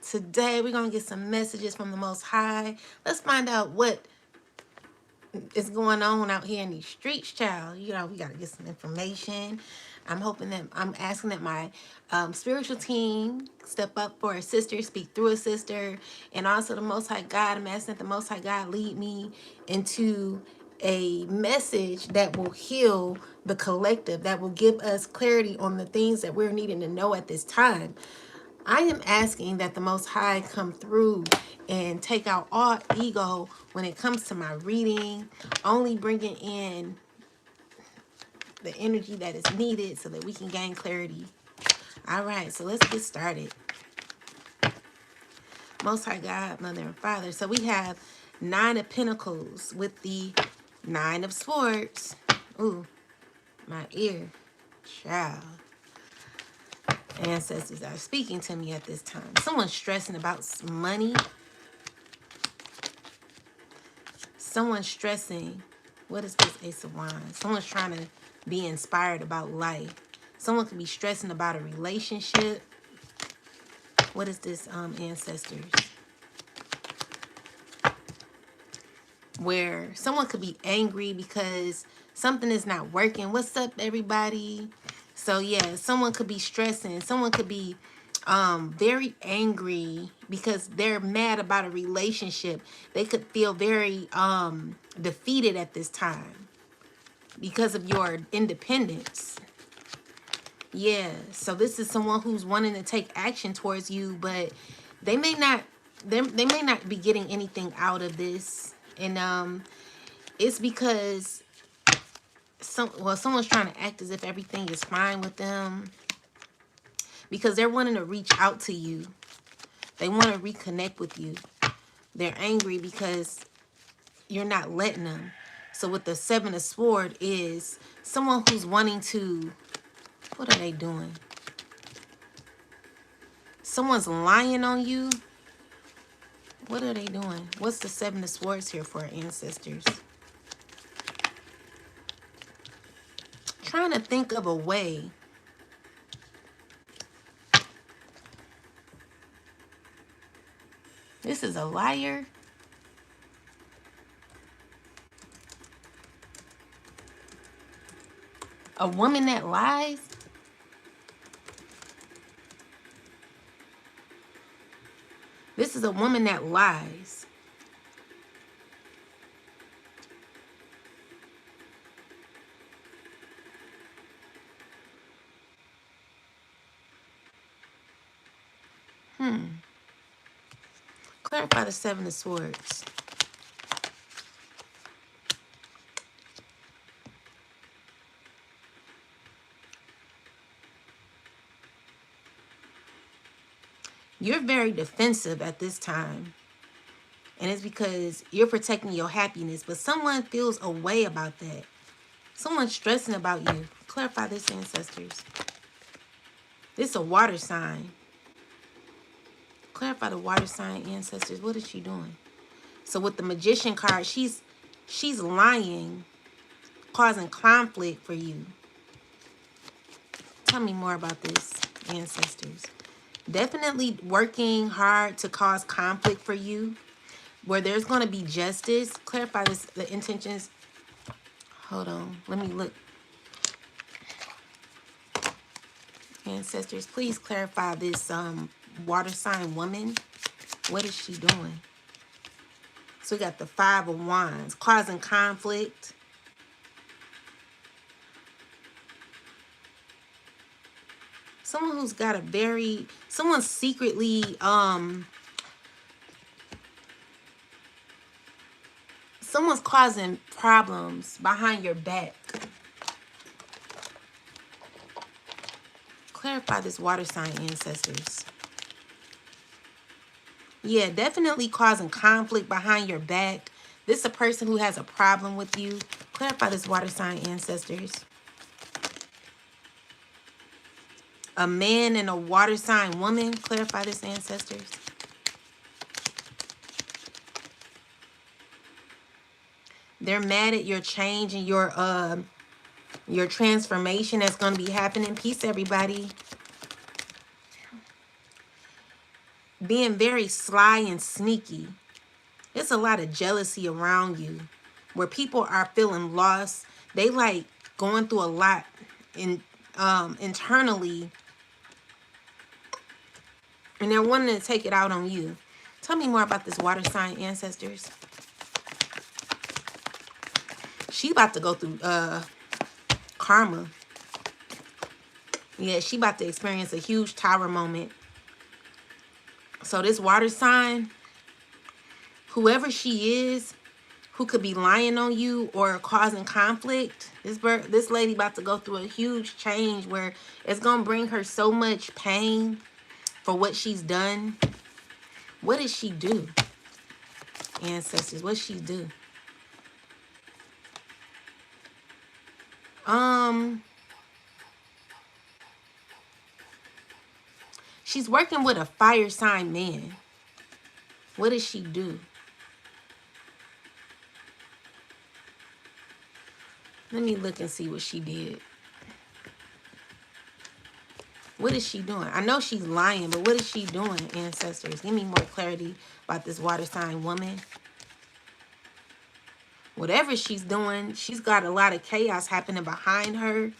Today we're going to get some messages from the Most High. Let's find out what is going on out here in these streets, child. You know, we got to get some information. I'm asking that my spiritual team step up for a sister, speak through a sister, and also the Most High God. I'm asking that the Most High God lead me into a message that will heal the collective, that will give us clarity on the things that we're needing to know at this time. I am asking that the Most High come through and take out all ego when it comes to my reading, only bringing in the energy that is needed so that we can gain clarity. All right, so let's get started. Most High God, Mother and Father. So we have 9 of Pentacles with the 9 of Swords. Ooh, my ear. Child. Ancestors are speaking to me at this time. Someone's stressing about money. Someone's stressing. What is this Ace of Wands? Someone's trying to be inspired about life. Someone could be stressing about a relationship. What is this, ancestors? Where someone could be angry because something is not working. What's up, everybody? So yeah, someone could be stressing. Someone could be very angry because they're mad about a relationship. They could feel very defeated at this time because of your independence. Yeah, so this is someone who's wanting to take action towards you, but they may not they may not be getting anything out of this. And it's because someone's trying to act as if everything is fine with them, because they're wanting to reach out to you. They want to reconnect with you. They're angry because you're not letting them. So with the 7 of Swords is someone who's wanting to, what are they doing? Someone's lying on you. What are they doing? What's the 7 of Swords here for, ancestors? Trying to think of a way. This is a liar. A woman that lies. This is a woman that lies. Clarify the 7 of Swords. You're very defensive at this time. And it's because you're protecting your happiness. But someone feels a way about that. Someone's stressing about you. Clarify this, ancestors. This is a water sign. Clarify the water sign, ancestors. What is she doing? So with the Magician card, she's lying, causing conflict for you. Tell me more about this, ancestors. Definitely working hard to cause conflict for you, where there's going to be justice. Clarify this, the intentions. Hold on. Let me look. Ancestors, please clarify this water sign woman. What is she doing? So we got the 5 of Wands, causing conflict. Someone who's got a very, someone's secretly, someone's causing problems behind your back. Clarify this water sign, ancestors. Yeah, definitely causing conflict behind your back. This is a person who has a problem with you. Clarify this water sign, ancestors. A man and a water sign woman. Clarify this, ancestors. They're mad at your change and your transformation that's going to be happening. Peace, everybody. being very sly and sneaky. It's a lot of jealousy around you where people are feeling lost. They like going through a lot in internally, and they're wanting to take it out on you. Tell me more about this water sign, ancestors. She about to go through karma. Yeah, she about to experience a huge tower moment. So this water sign, whoever she is, who could be lying on you or causing conflict, this lady about to go through a huge change where it's going to bring her so much pain for what she's done. What did she do, ancestors? What did she do? She's working with a fire sign man. What did she do? Let me look and see what she did. What is she doing? I know she's lying, but what is she doing, ancestors? Give me more clarity about this water sign woman. Whatever she's doing, she's got a lot of chaos happening behind her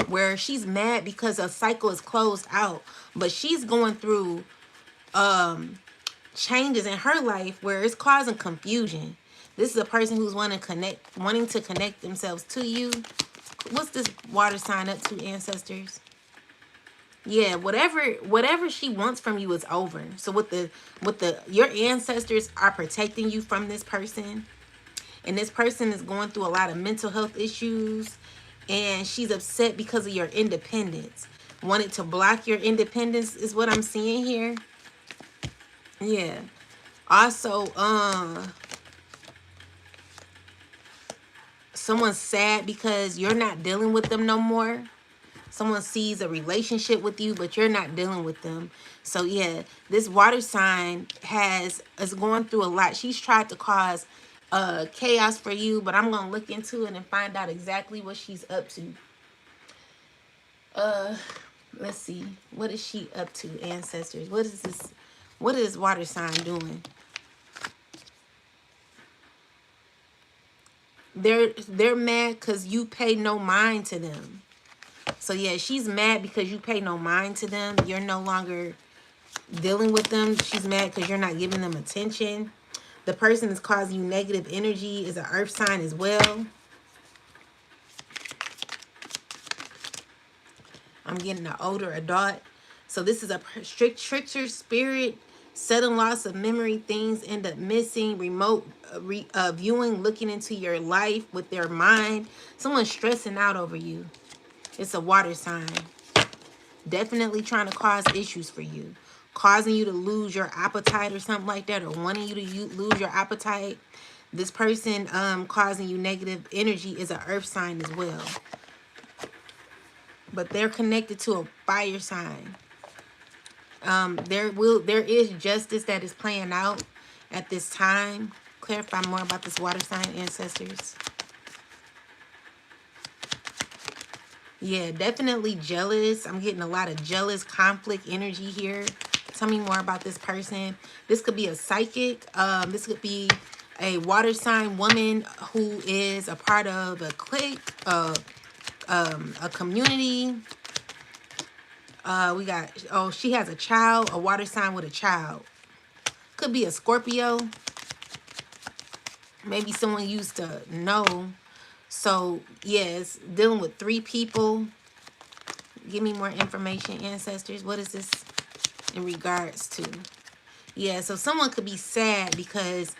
where she's mad because a cycle is closed out. But she's going through changes in her life where it's causing confusion. This is a person who's wanting to connect themselves to you. What's this water sign up to, ancestors? Yeah, whatever she wants from you is over. So your ancestors are protecting you from this person. And this person is going through a lot of mental health issues. And she's upset because of your independence. Wanted to block your independence is what I'm seeing here. Yeah. Also, someone's sad because you're not dealing with them no more. Someone sees a relationship with you, but you're not dealing with them. So yeah, this water sign is going through a lot. She's tried to cause chaos for you, but I'm going to look into it and find out exactly what she's up to. Let's see. What is she up to, ancestors? What is this water sign doing? They're mad because you pay no mind to them. So yeah, she's mad because you pay no mind to them. You're no longer dealing with them. She's mad because you're not giving them attention. The person that's causing you negative energy is an earth sign as well. I'm getting an older adult. So this is a stricter spirit. Sudden loss of memory. Things end up missing. Remote viewing, looking into your life with their mind. Someone's stressing out over you. It's a water sign. Definitely trying to cause issues for you. Causing you to lose your appetite or something like that. Or wanting you to lose your appetite. This person causing you negative energy is an earth sign as well. But they're connected to a fire sign. There is justice that is playing out at this time. Clarify more about this water sign, ancestors. Yeah, definitely jealous. I'm getting a lot of jealous conflict energy here. Tell me more about this person. This could be a psychic. This could be a water sign woman who is a part of a clique, a community. We got, she has a child, a water sign with a child. Could be a Scorpio. Maybe someone used to know. So, yes, dealing with 3 people. Give me more information, ancestors. What is this in regards to? Yeah, so someone could be sad because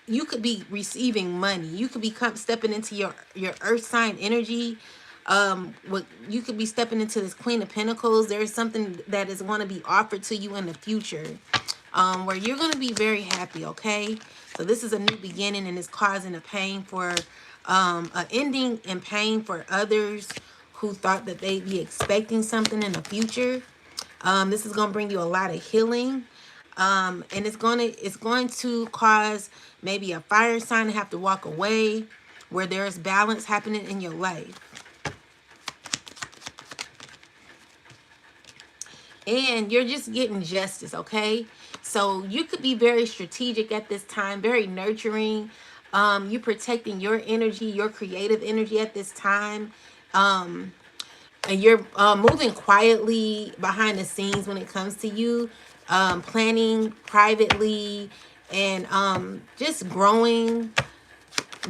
you could be receiving money. You could be stepping into your earth sign energy. You could be stepping into this Queen of Pentacles. There is something that is going to be offered to you in the future. Where you're going to be very happy, okay? So this is a new beginning and it's causing a pain for, an ending and pain for others who thought that they'd be expecting something in the future. This is going to bring you a lot of healing. And it's going to cause maybe a fire sign to have to walk away where there's balance happening in your life. and you're just getting justice, okay? So you could be very strategic at this time, very nurturing. You protecting your energy, your creative energy at this time. And you're moving quietly behind the scenes when it comes to you, planning privately, and just growing,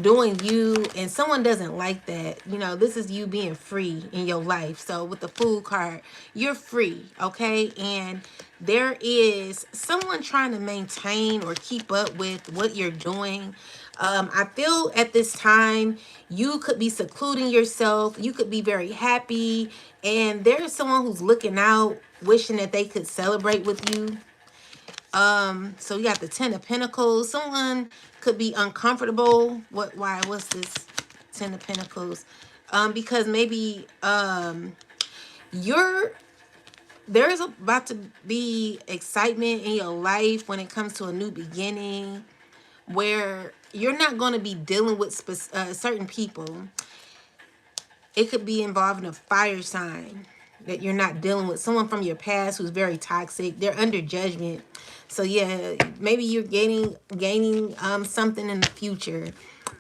doing you. And someone doesn't like that. You know, this is you being free in your life. So with the Fool card, you're free, okay? And there is someone trying to maintain or keep up with what you're doing. I feel at this time you could be secluding yourself, you could be very happy, and there's someone who's looking out, wishing that they could celebrate with you. So you got the Ten of Pentacles. Someone could be uncomfortable. What's this Ten of Pentacles? Because maybe you're there's about to be excitement in your life when it comes to a new beginning, where you're not going to be dealing with certain people. It could be involving a fire sign that you're not dealing with. Someone from your past who's very toxic. They're under judgment. So yeah, maybe you're gaining something in the future.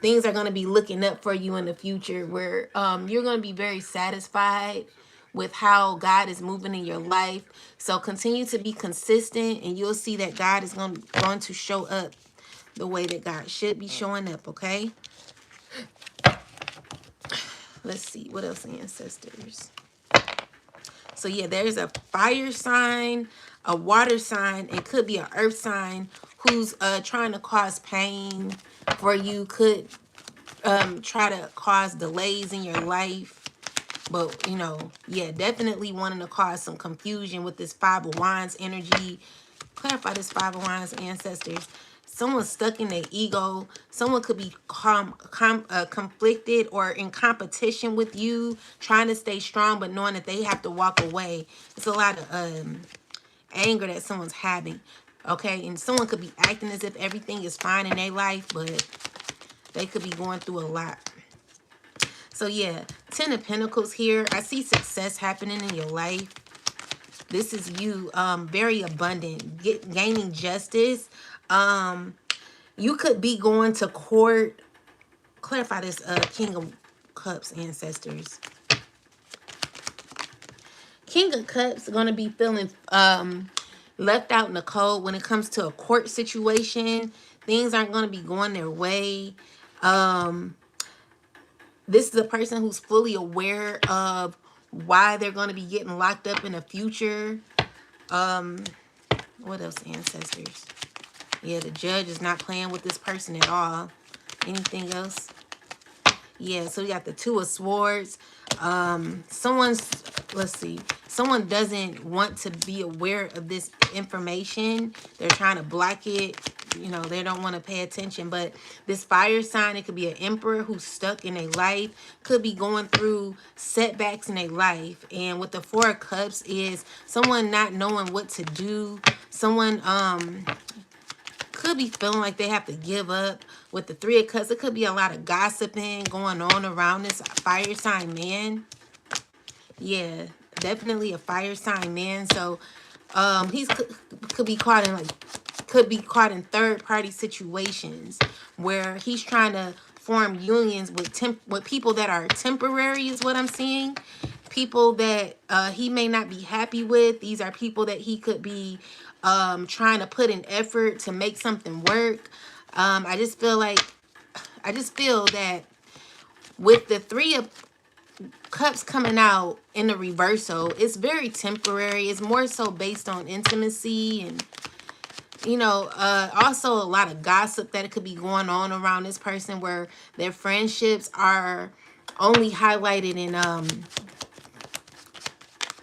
Things are going to be looking up for you in the future, where you're going to be very satisfied with how God is moving in your life. So continue to be consistent, and you'll see that God is going to show up the way that God should be showing up, okay? Let's see, what else, ancestors? So yeah, there's a fire sign, a water sign. It could be an earth sign who's trying to cause pain for you, could try to cause delays in your life. But, you know, yeah, definitely wanting to cause some confusion with this Five of Wands energy. Clarify this Five of Wands, ancestors. Someone's stuck in their ego. Someone could be conflicted or in competition with you, trying to stay strong, but knowing that they have to walk away. It's a lot of anger that someone's having, okay? And someone could be acting as if everything is fine in their life, but they could be going through a lot. So yeah, Ten of Pentacles here. I see success happening in your life. This is you, very abundant, gaining justice. You could be going to court. Clarify this, King of Cups, ancestors. King of Cups going to be feeling left out in the cold when it comes to a court situation. Things aren't going to be going their way. This is a person who's fully aware of why they're going to be getting locked up in the future. What else, ancestors? Yeah, the judge is not playing with this person at all. Anything else? Yeah, so we got the Two of Swords. Let's see. Someone doesn't want to be aware of this information. They're trying to block it. You know, they don't want to pay attention. But this fire sign, it could be an emperor who's stuck in a life, could be going through setbacks in a life. And with the Four of Cups is someone not knowing what to do. Someone could be feeling like they have to give up. With the Three of Cups, it could be a lot of gossiping going on around this fire sign man. Yeah, definitely a fire sign man. So he's could be caught in third party situations where he's trying to form unions with people that are temporary, is what I'm seeing. People that he may not be happy with. These are people that he could be trying to put in effort to make something work. I just feel that with the Three of Cups coming out in the reversal, it's very temporary. It's more so based on intimacy and, you know, also a lot of gossip that could be going on around this person, where their friendships are only highlighted in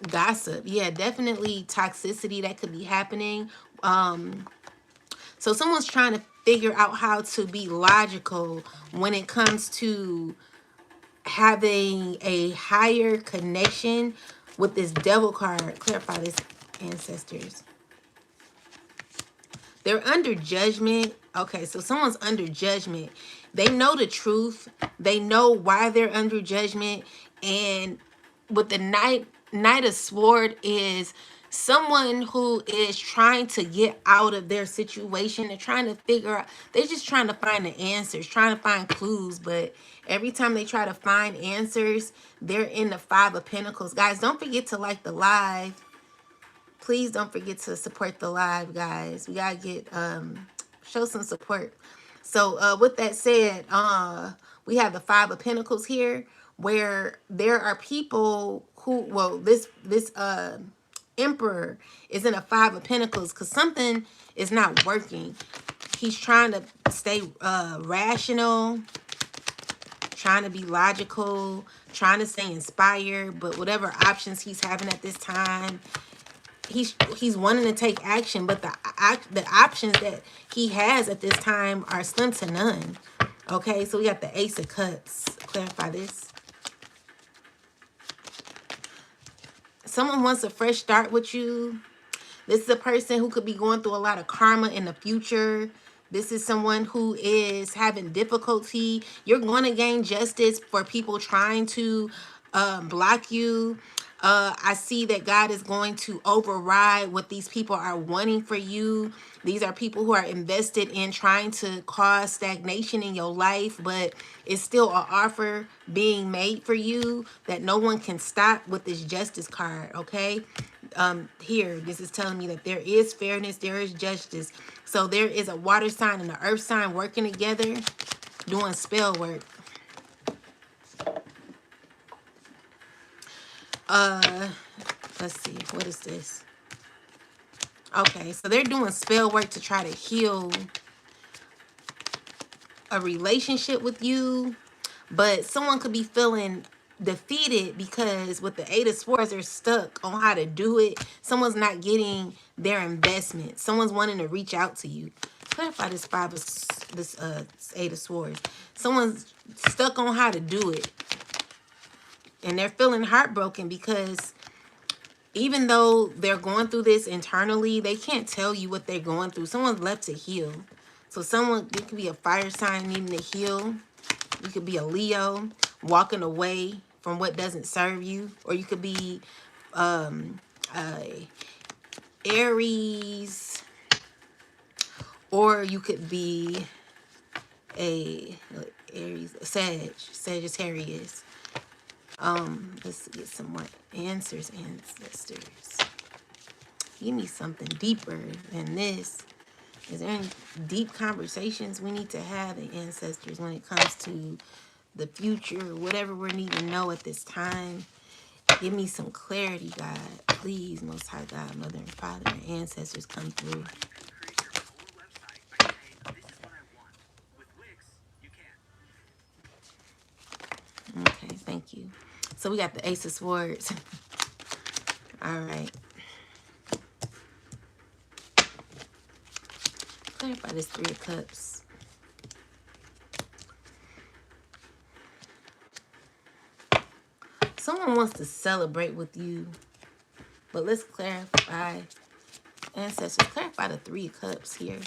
gossip. Yeah, definitely toxicity that could be happening. So someone's trying to figure out how to be logical when it comes to having a higher connection with this Devil card. Clarify this, ancestors. They're under judgment. Okay, so someone's under judgment. They know the truth. They know why they're under judgment. And with the Knight of Sword is someone who is trying to get out of their situation. They're trying to figure out, they're just trying to find the answers, trying to find clues. But every time they try to find answers, they're in the Five of Pentacles. Guys, don't forget to like the live. Please don't forget to support the live, guys. We gotta get show some support. So with that said, we have the Five of Pentacles here, where there are people who, well, this Emperor is in a Five of Pentacles because something is not working. He's trying to stay rational, trying to be logical, trying to stay inspired, but whatever options he's having at this time, he's wanting to take action, but the options that he has at this time are slim to none. Okay, so we got the Ace of Cups. Clarify this. Someone wants a fresh start with you. This is a person who could be going through a lot of karma in the future. This is someone who is having difficulty. You're going to gain justice for people trying to block you. I see that God is going to override what these people are wanting for you. These are people who are invested in trying to cause stagnation in your life, but it's still an offer being made for you that no one can stop with this justice card, okay? Here, this is telling me that there is fairness, there is justice. So there is a water sign and an earth sign working together, doing spell work. Let's see, what is this? Okay, so they're doing spell work to try to heal a relationship with you, but someone could be feeling defeated because with the Eight of Swords, they're stuck on how to do it. Someone's not getting their investment. Someone's wanting to reach out to you. Clarify this Eight of Swords. Someone's stuck on how to do it, and they're feeling heartbroken because even though they're going through this internally, they can't tell you what they're going through. Someone's left to heal. So someone, it could be a fire sign needing to heal. You could be a Leo walking away from what doesn't serve you. Or you could be Aries. Or you could be a Aries, Sagittarius. Let's get some more answers, ancestors. Give me something deeper than this. Is there any deep conversations we need to have, the ancestors, when it comes to the future, whatever we need to know at this time? Give me some clarity, God. Please, Most High God, Mother and Father, and ancestors, come through. Okay, thank you. So we got the Ace of Swords. All right. Clarify this Three of Cups. Someone wants to celebrate with you, but let's clarify. Ancestors, clarify the Three of Cups here.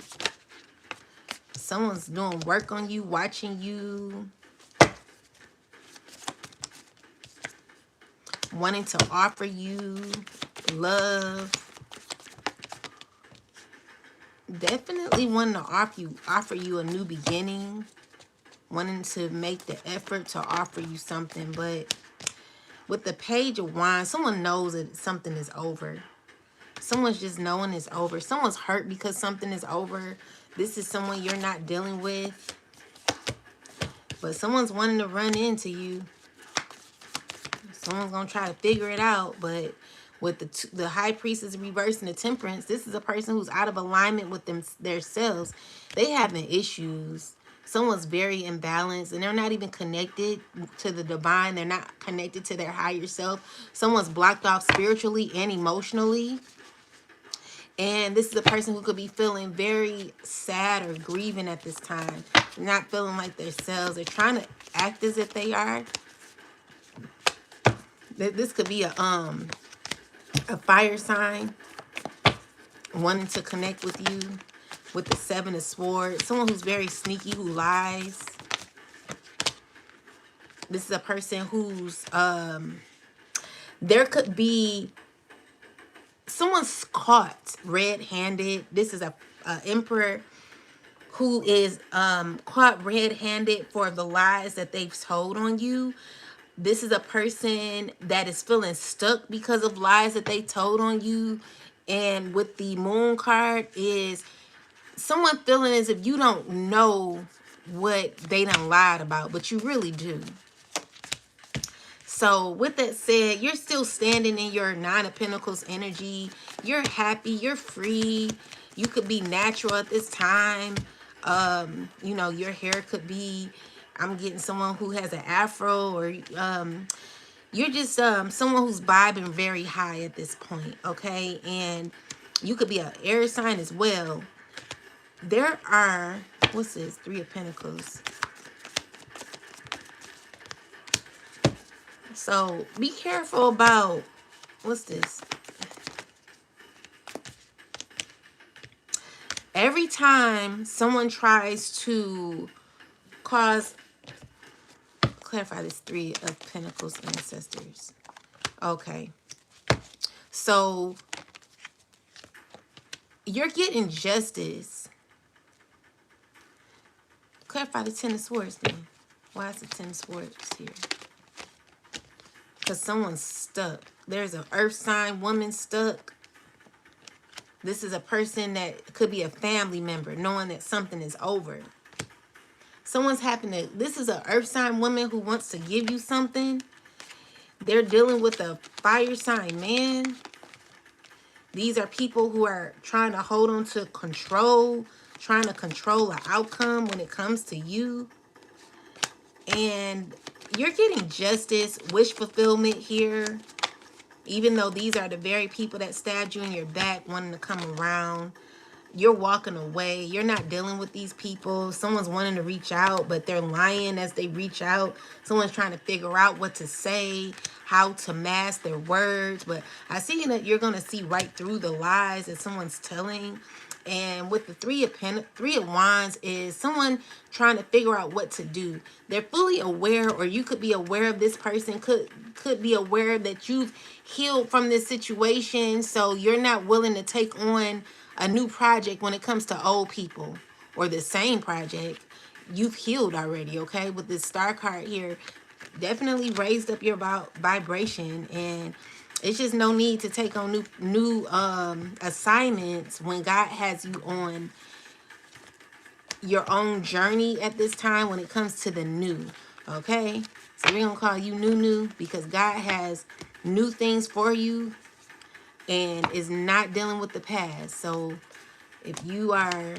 Someone's doing work on you, watching you, wanting to offer you love. Definitely wanting to offer you a new beginning. Wanting to make the effort to offer you something. But with the Page of Wands, someone knows that something is over. Someone's just knowing it's over. Someone's hurt because something is over. This is someone you're not dealing with. But someone's wanting to run into you. Someone's going to try to figure it out. But with the High Priestess reversing the Temperance, this is a person who's out of alignment with themselves. They having issues. Someone's very imbalanced, and they're not even connected to the divine. They're not connected to their higher self. Someone's blocked off spiritually and emotionally. And this is a person who could be feeling very sad or grieving at this time. Not feeling like themselves. They're trying to act as if they are. This could be a fire sign wanting to connect with you with the Seven of Swords. Someone who's very sneaky, who lies. This is a person who's there could be someone's caught red-handed. This is a emperor who is caught red-handed for the lies that they've told on you. This is a person that is feeling stuck because of lies that they told on you. And with the moon card is someone feeling as if you don't know what they done lied about, but you really do. So with that said, you're still standing in your Nine of Pentacles energy. You're happy. You're free. You could be natural at this time. You know, your hair could be, I'm getting someone who has an afro, or you're just someone who's vibing very high at this point, okay? And you could be an air sign as well. There are, what's this? Three of Pentacles. So be careful about, what's this? Every time someone tries to cause, clarify this, Three of Pentacles ancestors. Okay. So you're getting justice. Clarify the Ten of Swords then. Why is the Ten of Swords here? Because someone's stuck. There's an earth sign woman stuck. This is a person that could be a family member, knowing that something is over. Someone's happening to, this is an earth sign woman who wants to give you something. They're dealing with a fire sign man. These are people who are trying to hold on to control, trying to control an outcome when it comes to you. And you're getting justice, wish fulfillment here. Even though these are the very people that stabbed you in your back, wanting to come around. You're walking away. You're not dealing with these people. Someone's wanting to reach out, but they're lying as they reach out. Someone's trying to figure out what to say, how to mask their words. But I see that you're going to see right through the lies that someone's telling. And with the Three of Wands is someone trying to figure out what to do. They're fully aware, or you could be aware of this person, could be aware that you've healed from this situation. So you're not willing to take on a new project when it comes to old people, or the same project. You've healed already, okay? With this Star card here, definitely raised up your vibration, and it's just no need to take on new assignments when God has you on your own journey at this time when it comes to the new, okay? So we're gonna call you new because God has new things for you and is not dealing with the past. So if you are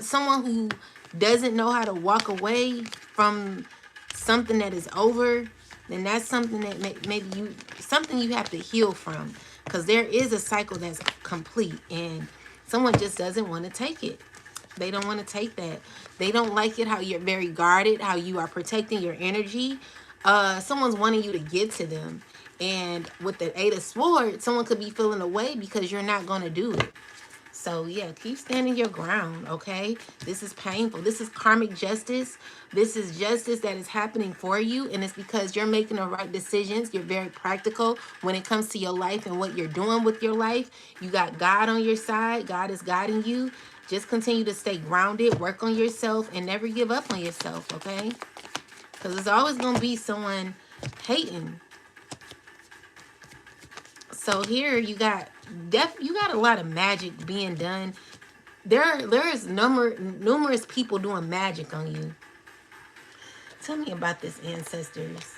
someone who doesn't know how to walk away from something that is over, then that's something that maybe something you have to heal from, because there is a cycle that's complete and someone just doesn't want to take it. They don't want to take that. They don't like it how you're very guarded, how you are protecting your energy. Someone's wanting you to get to them. And with the Eight of Swords, someone could be feeling away because you're not going to do it. So, yeah, keep standing your ground, okay? This is painful. This is karmic justice. This is justice that is happening for you, and it's because you're making the right decisions. You're very practical when it comes to your life and what you're doing with your life. You got God on your side. God is guiding you. Just continue to stay grounded, work on yourself, and never give up on yourself, okay? Because there's always going to be someone hating. So here you got a lot of magic being done. There's numerous people doing magic on you. Tell me about this, ancestors.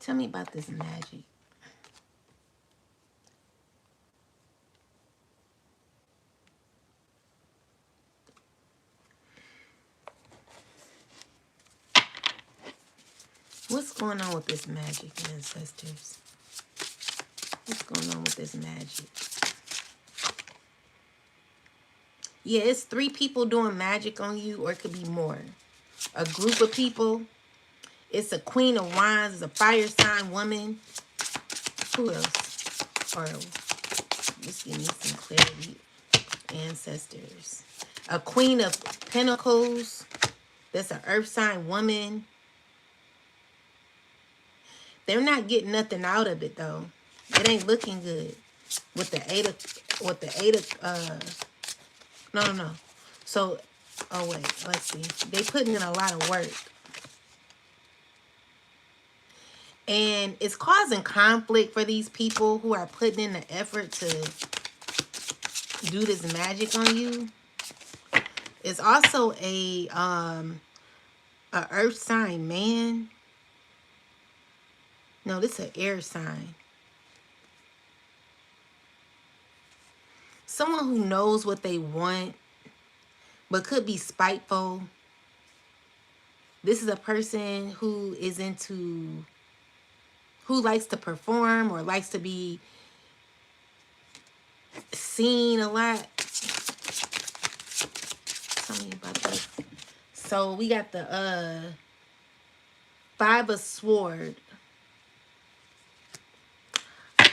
Tell me about this magic. What's going on with this magic, ancestors? What's going on with this magic? Yeah, it's 3 people doing magic on you, or it could be more. A group of people. It's a Queen of Wands. It's a fire sign woman. Who else? Or just give me some clarity. ancestors. A Queen of Pentacles. That's an earth sign woman. They're not getting nothing out of it though. It ain't looking good. With the eight of no. So oh wait, let's see. They putting in a lot of work. And it's causing conflict for these people who are putting in the effort to do this magic on you. It's also a earth sign man. No, this is an air sign. Someone who knows what they want, but could be spiteful. This is a person who is who likes to perform or likes to be seen a lot. Tell me about this. So we got the Five of Swords.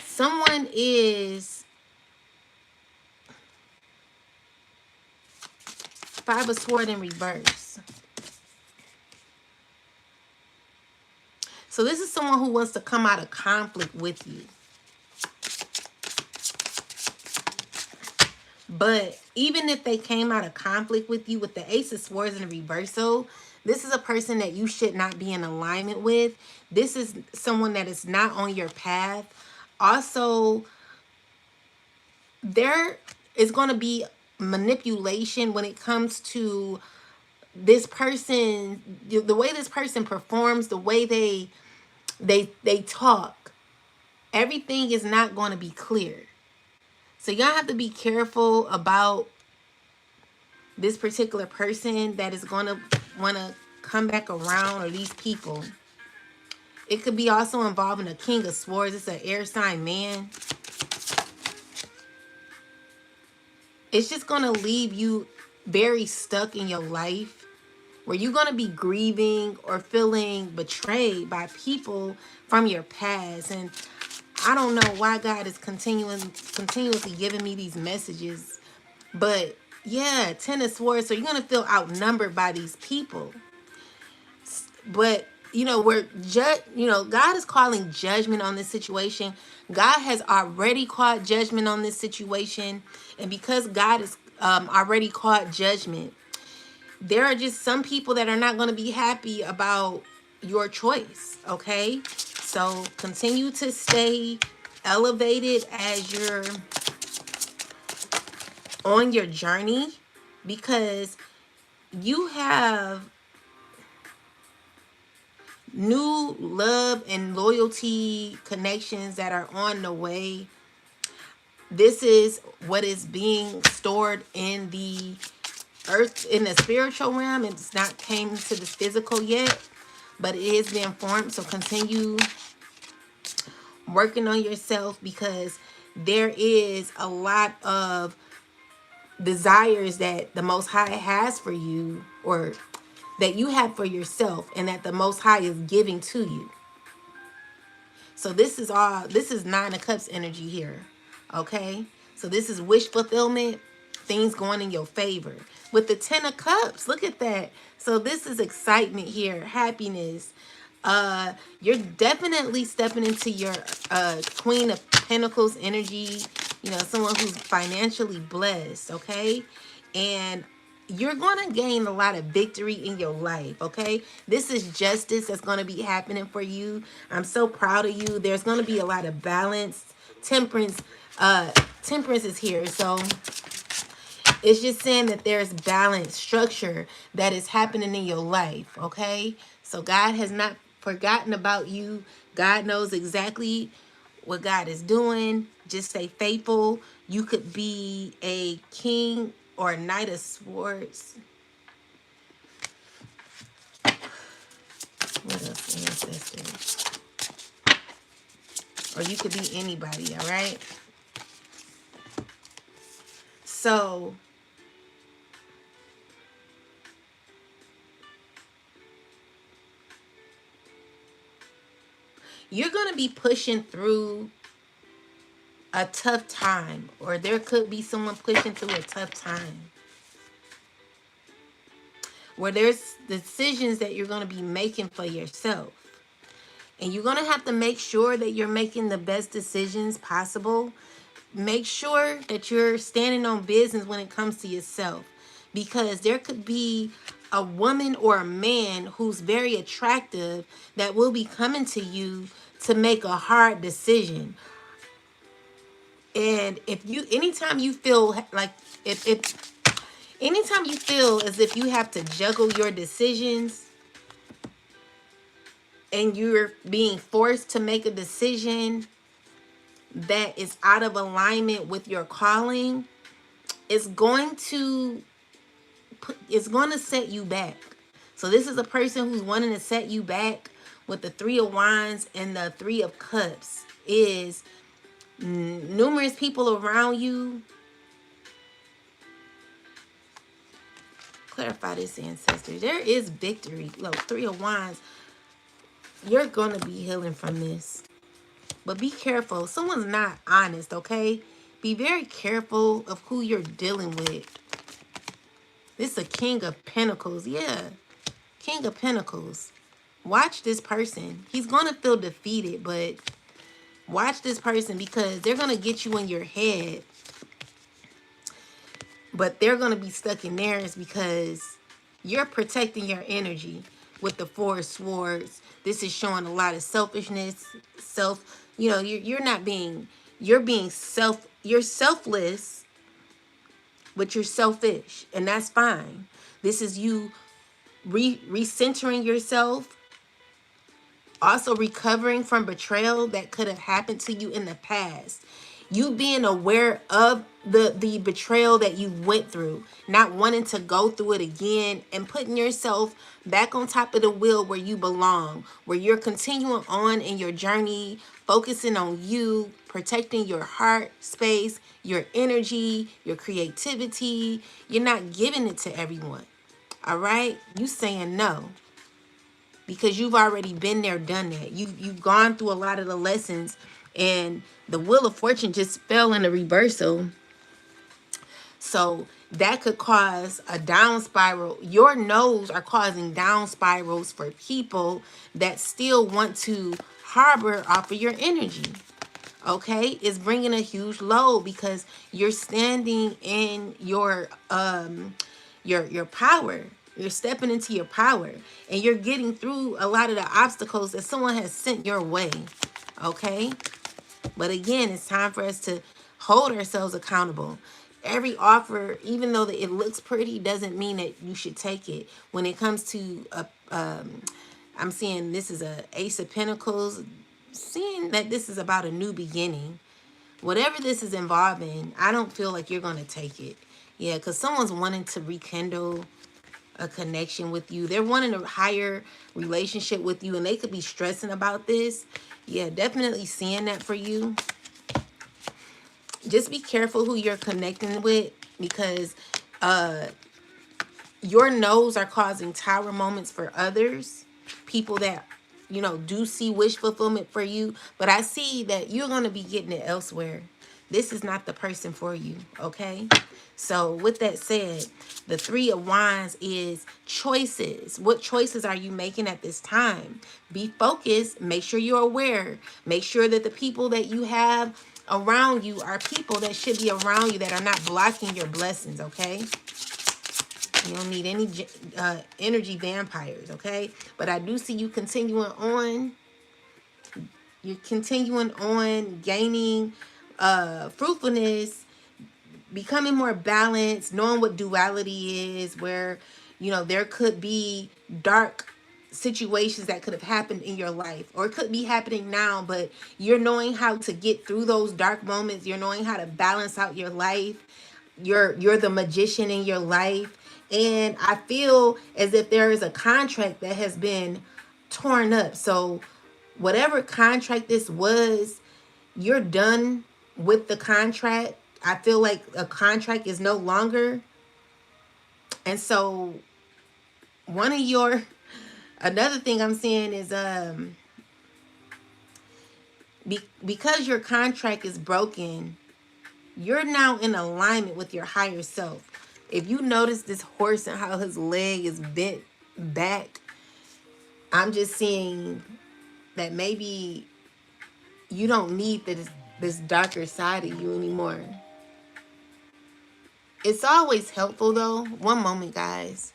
Someone is Five of Swords in reverse. So this is someone who wants to come out of conflict with you. But even if they came out of conflict with you with the Ace of Swords in reversal, this is a person that you should not be in alignment with. This is someone that is not on your path. Also, there is going to be manipulation when it comes to this person, the way this person performs, the way they talk. Everything is not going to be clear. So y'all have to be careful about this particular person that is going to want to come back around, or these people. It could be also involving a King of Swords. It's an air sign man. It's just going to leave you very stuck in your life, where you're going to be grieving or feeling betrayed by people from your past. And I don't know why God is continuously giving me these messages. But yeah, Ten of Swords. So you're going to feel outnumbered by these people. But God is calling judgment on this situation. God has already called judgment on this situation. And because God has already called judgment, there are just some people that are not going to be happy about your choice. Okay. So continue to stay elevated as you're on your journey, because you have new love and loyalty connections that are on the way. This is what is being stored in the earth, in the spiritual realm. It's not came to the physical yet, but it is being formed. So continue working on yourself, because there is a lot of desires that the Most High has for you, or that you have for yourself, and that the Most High is giving to you. So this is Nine of Cups energy here. Okay. So this is wish fulfillment, things going in your favor. With the Ten of Cups, look at that. So this is excitement here, happiness. You're definitely stepping into your Queen of Pentacles energy. Someone who's financially blessed, okay? And you're going to gain a lot of victory in your life, okay? This is justice that's going to be happening for you. I'm so proud of you. There's going to be a lot of balance. Temperance is here. So it's just saying that there's balance, structure that is happening in your life, okay? So God has not forgotten about you. God knows exactly what God is doing. Just stay faithful. You could be a king or a Knight of Swords. What else, ancestors? Or you could be anybody, all right? So you're going to be pushing through a tough time, or there could be someone pushing through a tough time, where there's decisions that you're going to be making for yourself. And you're going to have to make sure that you're making the best decisions possible. Make sure that you're standing on business when it comes to yourself, because there could be a woman or a man who's very attractive that will be coming to you to make a hard decision. And if you, anytime you feel like, if anytime you feel as if you have to juggle your decisions and you're being forced to make a decision that is out of alignment with your calling, it's going to set you back. So this is a person who's wanting to set you back with the Three of Wands and the Three of Cups. Is numerous people around you. Clarify this, ancestor. There is victory. Look, Three of Wands. You're going to be healing from this. But be careful. Someone's not honest, okay? Be very careful of who you're dealing with. This is a King of Pentacles. Yeah. King of Pentacles. Watch this person. He's going to feel defeated, but watch this person, because they're going to get you in your head. But they're going to be stuck in theirs because you're protecting your energy with the Four of Swords. This is showing a lot of selfishness, you're not being, you're selfless, but you're selfish, and that's fine. This is you recentering yourself, also recovering from betrayal that could have happened to you in the past. You being aware of the betrayal that you went through, not wanting to go through it again, and putting yourself back on top of the wheel where you belong, where you're continuing on in your journey, focusing on you, protecting your heart space, your energy, your creativity. You're not giving it to everyone. All right? You saying no, because you've already been there, done that. You've gone through a lot of the lessons, and the Wheel of Fortune just fell in a reversal. So that could cause a down spiral. Your no's are causing down spirals for people that still want to harbor off of your energy. Okay? It's bringing a huge load because you're standing in your power. You're stepping into your power, and you're getting through a lot of the obstacles that someone has sent your way. Okay? But again, it's time for us to hold ourselves accountable. Every offer, even though it looks pretty, doesn't mean that you should take it. When it comes to, I'm seeing this is a Ace of Pentacles, seeing that this is about a new beginning. Whatever this is involving, I don't feel like you're going to take it. Yeah, because someone's wanting to rekindle a connection with you. They're wanting a higher relationship with you, and they could be stressing about this. Yeah, definitely seeing that for you. Just be careful who you're connecting with, because your no's are causing tower moments for others. People that, do see wish fulfillment for you. But I see that you're going to be getting it elsewhere. This is not the person for you, okay? So with that said, the Three of Wands is choices. What choices are you making at this time? Be focused. Make sure you're aware. Make sure that the people that you have around you are people that should be around you, that are not blocking your blessings, okay? You don't need any energy vampires, okay? But I do see you continuing on. You're continuing on gaining fruitfulness, becoming more balanced, knowing what duality is, where, there could be dark situations that could have happened in your life, or it could be happening now, but you're knowing how to get through those dark moments. You're knowing how to balance out your life. You're the magician in your life. And I feel as if there is a contract that has been torn up. So whatever contract this was, you're done with the contract. I feel like a contract is no longer. And so another thing I'm seeing is Because your contract is broken, you're now in alignment with your higher self. If you notice this horse and how his leg is bent back, I'm just seeing that maybe you don't need this darker side of you anymore. It's always helpful though. One moment, guys.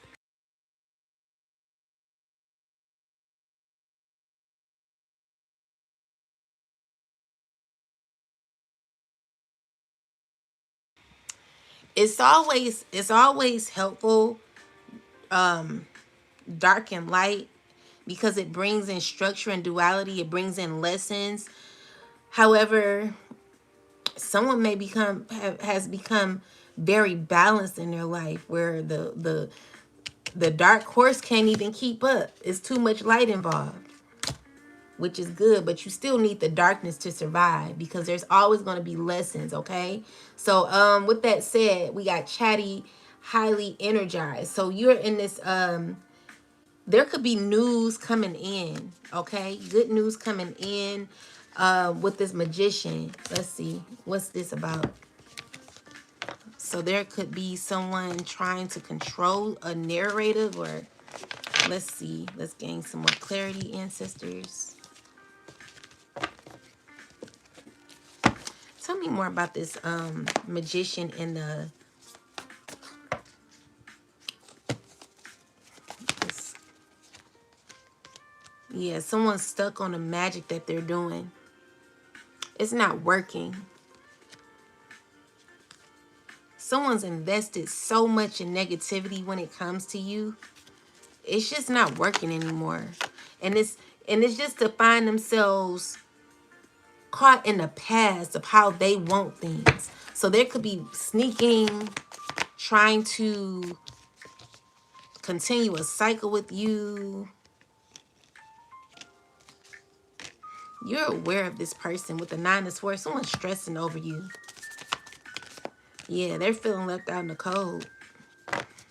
It's always helpful, dark and light, because it brings in structure and duality. It brings in lessons. However, someone may has become very balanced in their life, where the dark horse can't even keep up. It's too much light involved, which is good, but you still need the darkness to survive, because there's always going to be lessons. Okay, so with that said, we got chatty, highly energized. So you're in this there could be news coming in. Okay, good news coming in with this magician. Let's see, what's this about? So there could be someone trying to control a narrative, or let's see, let's gain some more clarity, ancestors. Tell me more about this magician in the this, yeah, someone's stuck on the magic that they're doing. It's not working. Someone's invested so much in negativity when it comes to you. It's just not working anymore. And it's just to find themselves caught in the past of how they want things. So there could be sneaking, trying to continue a cycle with you. You're aware of this person with the 9 of Swords. Someone's stressing over you. Yeah, they're feeling left out in the cold.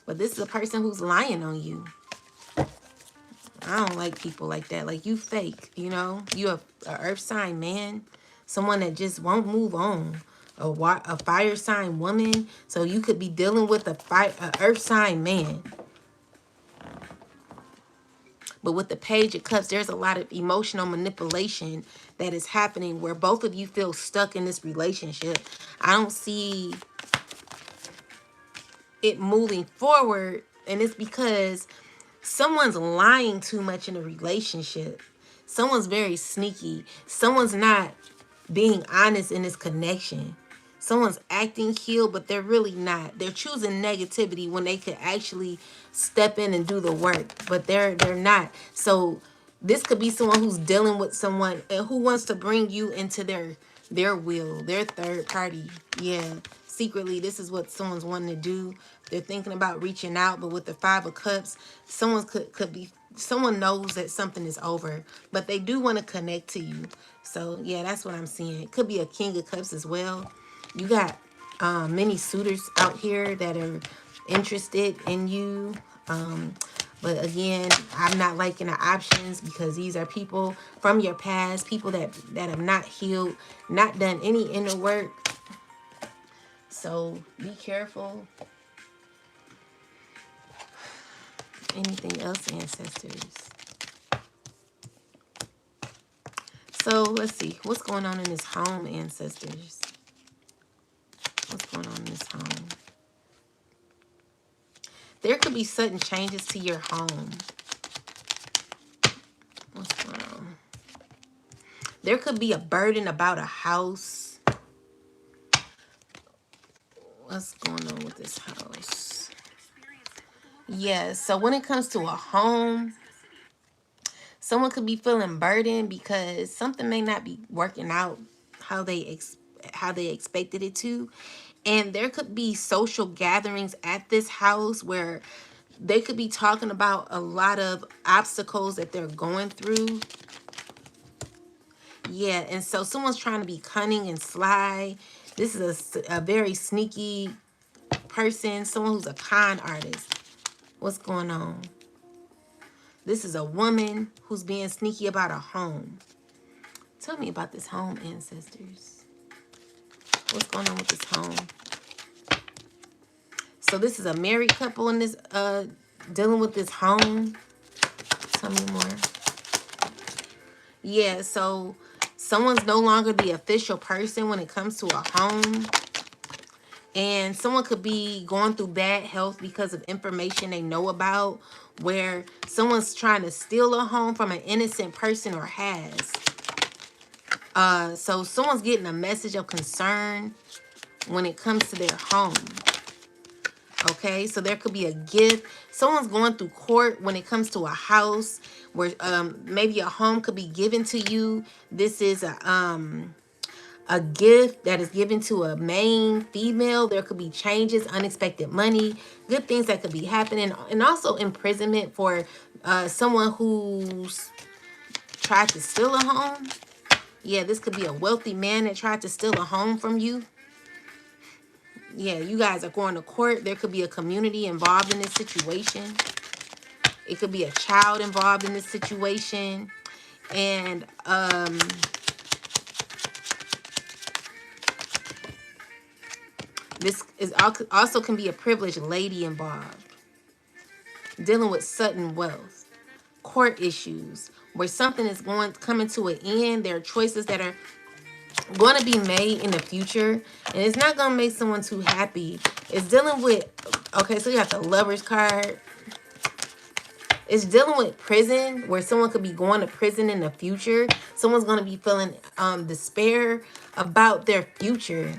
But this is a person who's lying on you. I don't like people like that. Like, you fake, you know? You a earth sign man. Someone that just won't move on. A fire sign woman. So you could be dealing with a earth sign man. But with the Page of Cups, there's a lot of emotional manipulation that is happening where both of you feel stuck in this relationship. I don't see it moving forward, and it's because someone's lying too much in a relationship. Someone's very sneaky. Someone's not being honest in this connection. Someone's acting healed, but they're really not. They're choosing negativity when they could actually step in and do the work, but they're not. So this could be someone who's dealing with someone and who wants to bring you into their will, their third party. Yeah, secretly, this is what someone's wanting to do. They're thinking about reaching out, but with the 5 of Cups, someone could be, someone knows that something is over, but they do want to connect to you. So yeah, that's what I'm seeing. It could be a King of Cups as well. You got many suitors out here that are interested in you. But again, I'm not liking the options, because these are people from your past, people that have not healed, not done any inner work. So be careful. Anything else, ancestors? So let's see. What's going on in this home, ancestors? What's going on in this home? There could be sudden changes to your home. What's going on? There could be a burden about a house. What's going on with this house? Yeah, so when it comes to a home, someone could be feeling burdened because something may not be working out how they expected it to. And there could be social gatherings at this house where they could be talking about a lot of obstacles that they're going through. Yeah, and so someone's trying to be cunning and sly. This is a very sneaky person, someone who's a con artist. What's going on? This is a woman who's being sneaky about a home. Tell me about this home, ancestors. What's going on with this home? So this is a married couple in this dealing with this home. Tell me more. Yeah, so someone's no longer the official person when it comes to a home. And someone could be going through bad health because of information they know about, where someone's trying to steal a home from an innocent person or has. So someone's getting a message of concern when it comes to their home. Okay, so there could be a gift. Someone's going through court when it comes to a house, where maybe a home could be given to you. This is a gift that is given to a main female. There could be changes, unexpected money, good things that could be happening, and also imprisonment for someone who's tried to steal a home. Yeah, this could be a wealthy man that tried to steal a home from you. Yeah, you guys are going to court. There could be a community involved in this situation. It could be a child involved in this situation. And this is also can be a privileged lady involved, dealing with sudden wealth, court issues, where something is coming to an end. There are choices that are going to be made in the future, and it's not going to make someone too happy. It's dealing with, okay, so you have the Lover's card. It's dealing with prison, where someone could be going to prison in the future. Someone's going to be feeling despair about their future.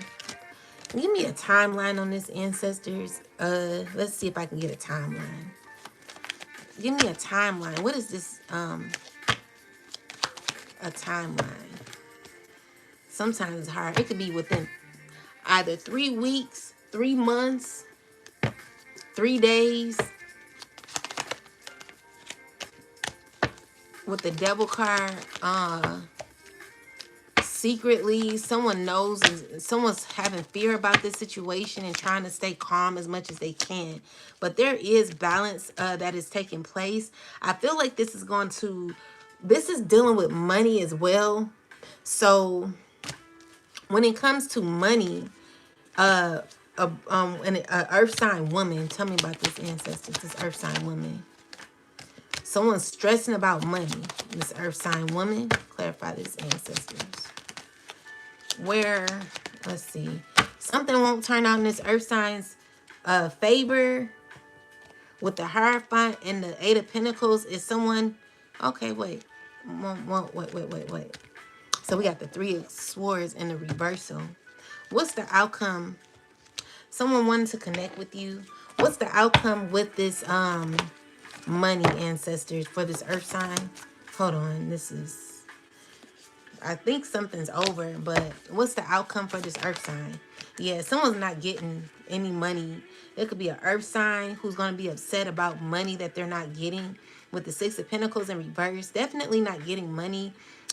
Give me a timeline on this, ancestors. Let's see if I can get a timeline. Give me a timeline. What is this? A timeline. Sometimes it's hard. It could be within either 3 weeks, 3 months, 3 days. With the Devil card, secretly, someone knows, and someone's having fear about this situation and trying to stay calm as much as they can. But there is balance that is taking place. I feel like this is dealing with money as well. So when it comes to money, an earth sign woman, tell me about this, ancestors, this earth sign woman. Someone's stressing about money. This earth sign woman, clarify this, ancestors. Where, let's see, something won't turn out in this earth sign's favor. With the Hierophant and the Eight of Pentacles is someone, okay, wait. So we got the Three of Swords in the reversal. What's the outcome? Someone wanted to connect with you. What's the outcome with this money, ancestors, for this earth sign? Hold on, this is, I think something's over, but what's the outcome for this earth sign? Yeah, someone's not getting any money. It could be an earth sign who's going to be upset about money that they're not getting. With the Six of Pentacles in reverse, definitely not getting money.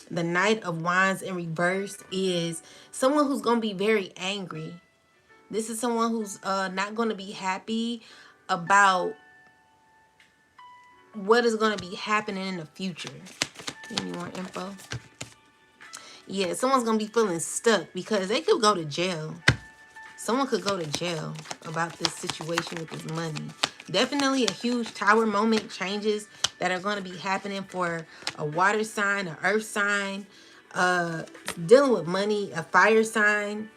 The Knight of Wands in reverse is someone who's going to be very angry. This is someone who's not going to be happy about what is going to be happening in the future. Any more info? Yeah, someone's going to be feeling stuck because they could go to jail. Someone could go to jail about this situation with this money. Definitely a huge tower moment, changes that are going to be happening for a water sign, an earth sign, dealing with money, a fire sign.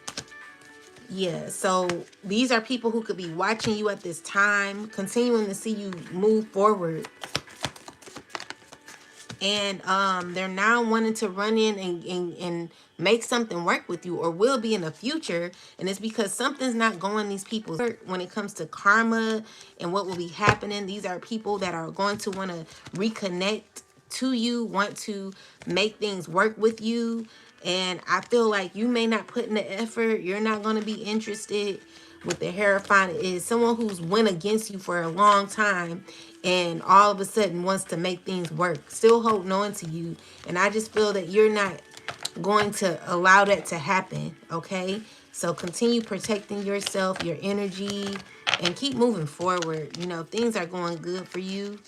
Yeah, so these are people who could be watching you at this time, continuing to see you move forward. And they're now wanting to run in and make something work with you, or will be in the future. And it's because something's not going these people's when it comes to karma and what will be happening. These are people that are going to want to reconnect to you, want to make things work with you. And I feel like you may not put in the effort. You're not going to be interested. With the Hierophant is someone who's went against you for a long time and all of a sudden wants to make things work, still holding on to you. And I just feel that you're not going to allow that to happen, okay? So continue protecting yourself, your energy, and keep moving forward. You know, things are going good for you.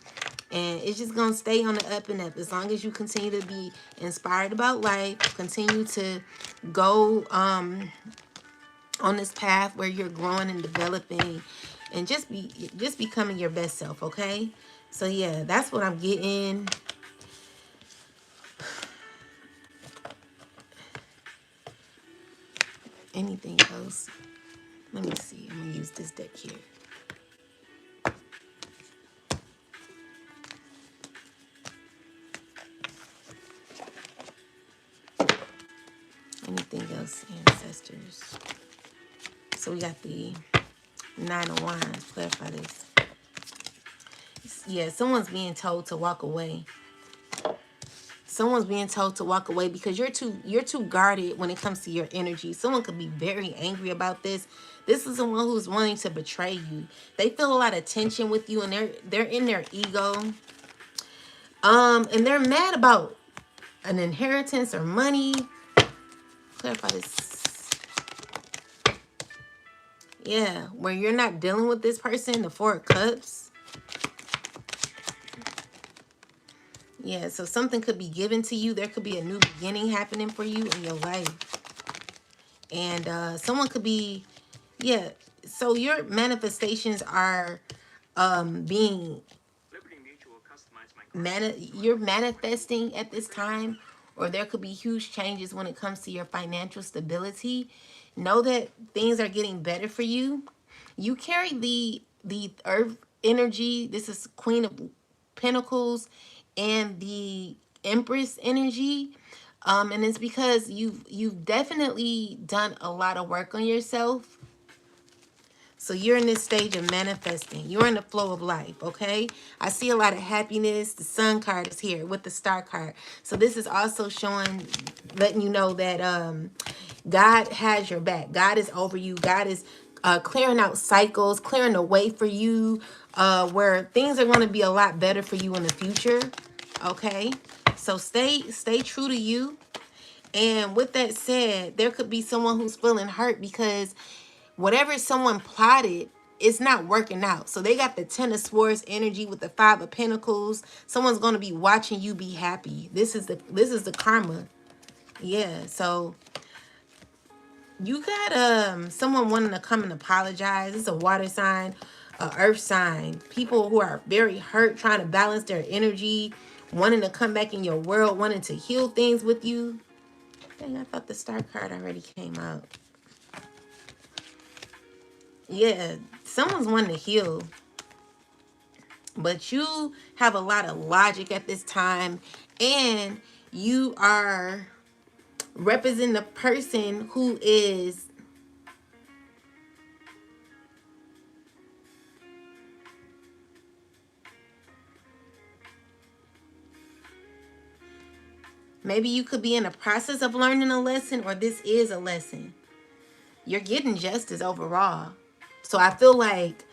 And it's just going to stay on the up and up as long as you continue to be inspired about life, continue to go on this path where you're growing and developing, and just becoming your best self, okay? So yeah, that's what I'm getting. Anything else? Let me see. I'm gonna use this deck here. Anything else, ancestors? So we got the Nine of Wands. Clarify this. Yeah, someone's being told to walk away. Someone's being told to walk away because you're too guarded when it comes to your energy. Someone could be very angry about this. This is someone who's wanting to betray you. They feel a lot of tension with you, and they're in their ego. And they're mad about an inheritance or money. Clarify this. Yeah, where you're not dealing with this person, the Four of Cups. Yeah, so something could be given to you. There could be a new beginning happening for you in your life. And someone could be, yeah, so your manifestations are being, you're manifesting at this time, or there could be huge changes when it comes to your financial stability. Know that things are getting better for you. You carry the earth energy. This is Queen of Pentacles and the Empress energy. And it's because you've definitely done a lot of work on yourself. So you're in this stage of manifesting. You're in the flow of life, okay? I see a lot of happiness. The Sun card is here with the Star card. So this is also showing, letting you know that God has your back. God is over you. God is clearing out cycles, clearing the way for you, where things are going to be a lot better for you in the future, okay? So stay true to you. And with that said, there could be someone who's feeling hurt because whatever someone plotted, it's not working out. So they got the Ten of Swords energy with the Five of Pentacles. Someone's going to be watching you be happy. This is the karma. Yeah, so you got someone wanting to come and apologize. It's a water sign, a earth sign. People who are very hurt, trying to balance their energy, wanting to come back in your world, wanting to heal things with you. Dang, I thought the Star card already came out. Yeah, someone's wanting to heal. But you have a lot of logic at this time. And you are representing the person who is maybe you could be in the process of learning a lesson, or this is a lesson. You're getting justice overall. So I feel like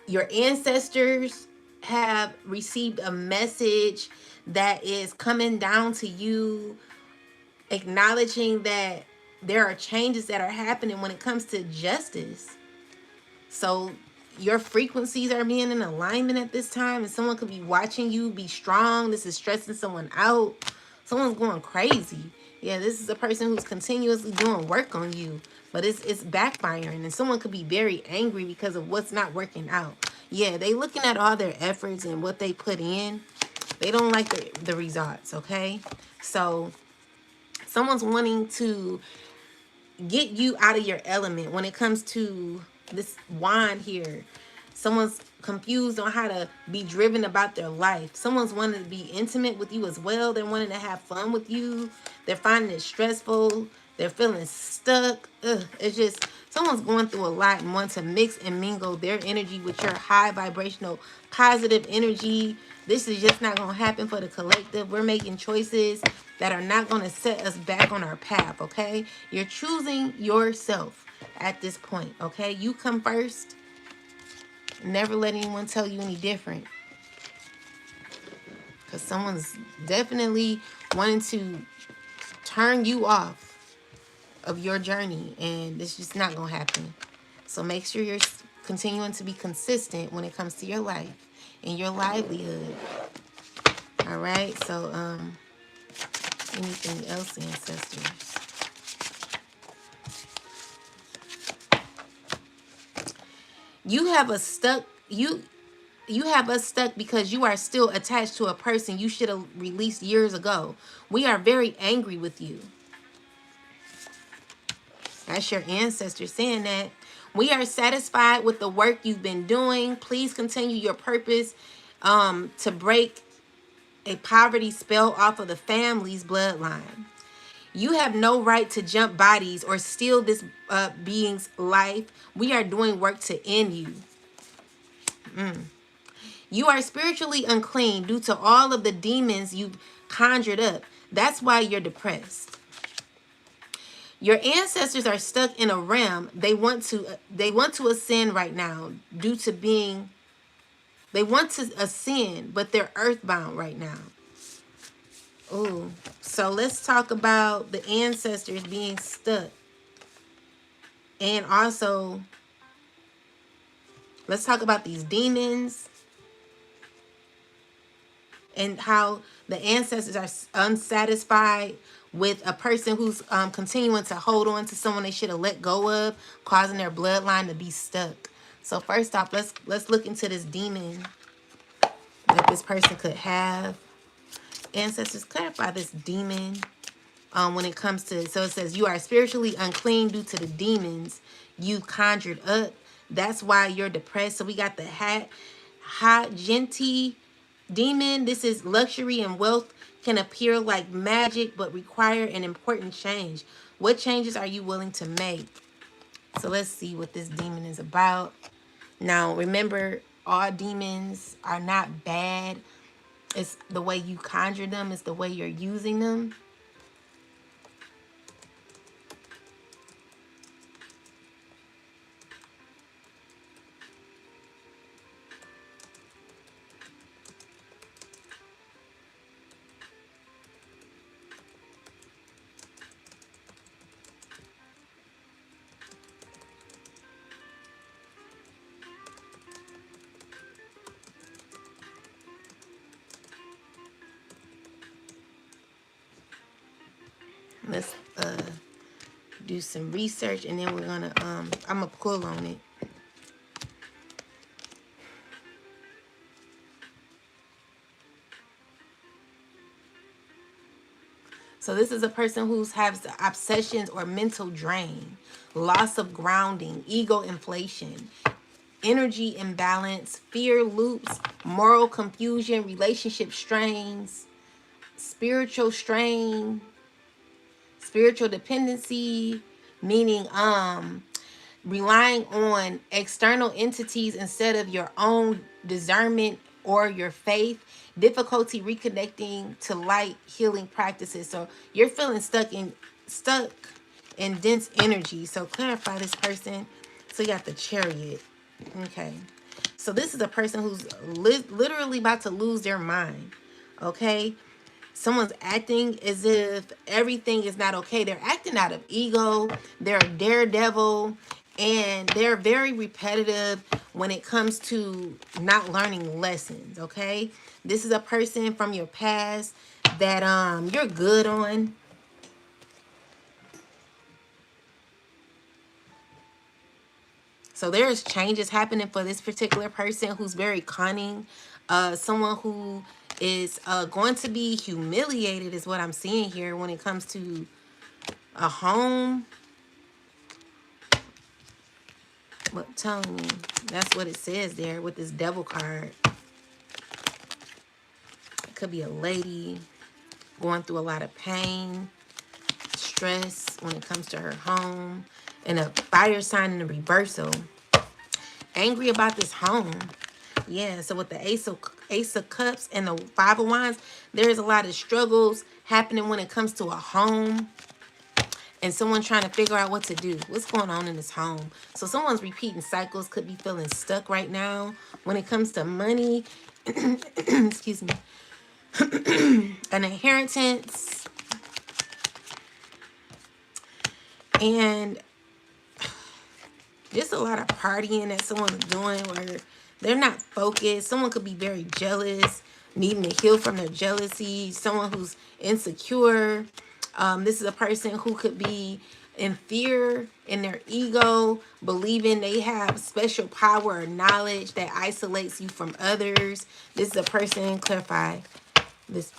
your ancestors have received a message that is coming down to you, acknowledging that there are changes that are happening when it comes to justice. So your frequencies are being in alignment at this time, and someone could be watching you be strong. This is stressing someone out. Someone's going crazy. Yeah, this is a person who's continuously doing work on you, but it's backfiring, and someone could be very angry because of what's not working out. Yeah, they looking at all their efforts and what they put in. They don't like the results, okay? So someone's wanting to get you out of your element when it comes to this wand here. Someone's confused on how to be driven about their life. Someone's wanting to be intimate with you as well. They're wanting to have fun with you. They're finding it stressful. They're feeling stuck. It's just someone's going through a lot and want to mix and mingle their energy with your high vibrational positive energy. This is just not going to happen for the collective. We're making choices that are not going to set us back on our path, okay? You're choosing yourself at this point, okay? You come first. Never let anyone tell you any different. Because someone's definitely wanting to turn you off of your journey, and it's just not going to happen. So make sure you're continuing to be consistent when it comes to your life, and your livelihood. All right, so anything else, ancestors? You have you have us stuck because you are still attached to a person you should have released years ago. We are very angry with you. That's your ancestors saying that. We are satisfied with the work you've been doing. Please continue your purpose to break a poverty spell off of the family's bloodline. You have no right to jump bodies or steal this being's life. We are doing work to end you. You are spiritually unclean due to all of the demons you've conjured up. That's why you're depressed. Your ancestors are stuck in a realm they want to ascend right now due to being they want to ascend, but they're earthbound right now. Ooh. So let's talk about the ancestors being stuck. And also, let's talk about these demons and how the ancestors are unsatisfied with a person who's continuing to hold on to someone they should have let go of, causing their bloodline to be stuck. So first off, let's look into this demon that this person could have. Ancestors, clarify this demon when it comes to, so it says you are spiritually unclean due to the demons you conjured up. That's why you're depressed. So we got the Hagenti demon. This is luxury and wealth can appear like magic, but require an important change. What changes are you willing to make? So let's see what this demon is about. Now, remember, all demons are not bad. It's the way you conjure them. It's the way you're using them. Let's do some research, and then we're gonna I'm gonna pull on it. So this is a person who has obsessions or mental drain, loss of grounding, ego inflation, energy imbalance, fear loops, moral confusion, relationship strains, spiritual strain, spiritual dependency, meaning relying on external entities instead of your own discernment or your faith, difficulty reconnecting to light healing practices. So you're feeling stuck in dense energy. So clarify this person. So you got the Chariot. Okay. So this is a person who's literally about to lose their mind. Okay. Someone's acting as if everything is not okay. They're acting out of ego. They're a daredevil. And they're very repetitive when it comes to not learning lessons, okay? This is a person from your past that you're good on. So there's changes happening for this particular person who's very cunning. Someone who is going to be humiliated is what I'm seeing here when it comes to a home. But telling me, that's what it says there with this devil card. It could be a lady going through a lot of pain, stress when it comes to her home, and a fire sign in a reversal. Angry about this home. Yeah, so with the Ace of Cups and the Five of Wands, there's a lot of struggles happening when it comes to a home. And someone trying to figure out what to do. What's going on in this home? So someone's repeating cycles, could be feeling stuck right now. When it comes to money, excuse me, an inheritance, and just a lot of partying that someone's doing where They're not focused. Someone could be very jealous, needing to heal from their jealousy. Someone who's insecure. This is a person who could be in fear in their ego, believing they have special power or knowledge that isolates you from others. This is a person, clarify this.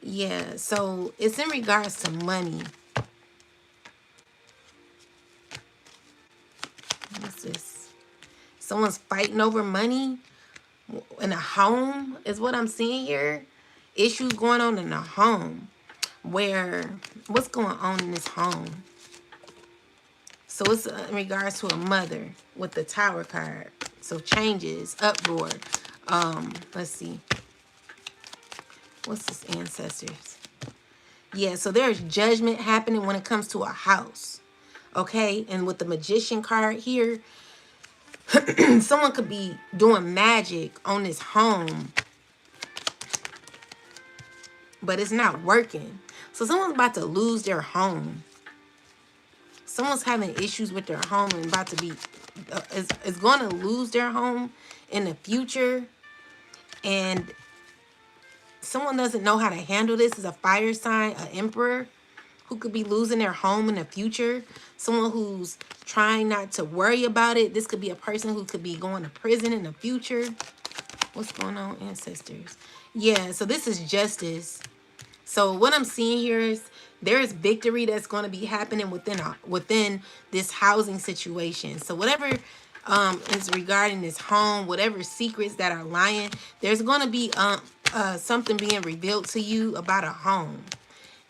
Yeah, so it's in regards to money. What's this? Someone's fighting over money in a home is what I'm seeing here. Issues going on in a home. Where, what's going on in this home? So it's in regards to a mother with the Tower card. So changes, uproar. Let's see. What's this, ancestors? Yeah, so there's judgment happening when it comes to a house. Okay, and with the Magician card here, someone could be doing magic on this home, but it's not working. So someone's about to lose their home. Someone's having issues with their home and about to be, is going to lose their home in the future. And someone doesn't know how to handle this. Is a fire sign, an emperor, who could be losing their home in the future. Someone who's trying not to worry about it. This could be a person who could be going to prison in the future. What's going on, ancestors? Yeah, so this is justice. So what I'm seeing here is there is victory that's going to be happening within this housing situation. So whatever is regarding this home, whatever secrets that are lying, there's going to be something being revealed to you about a home.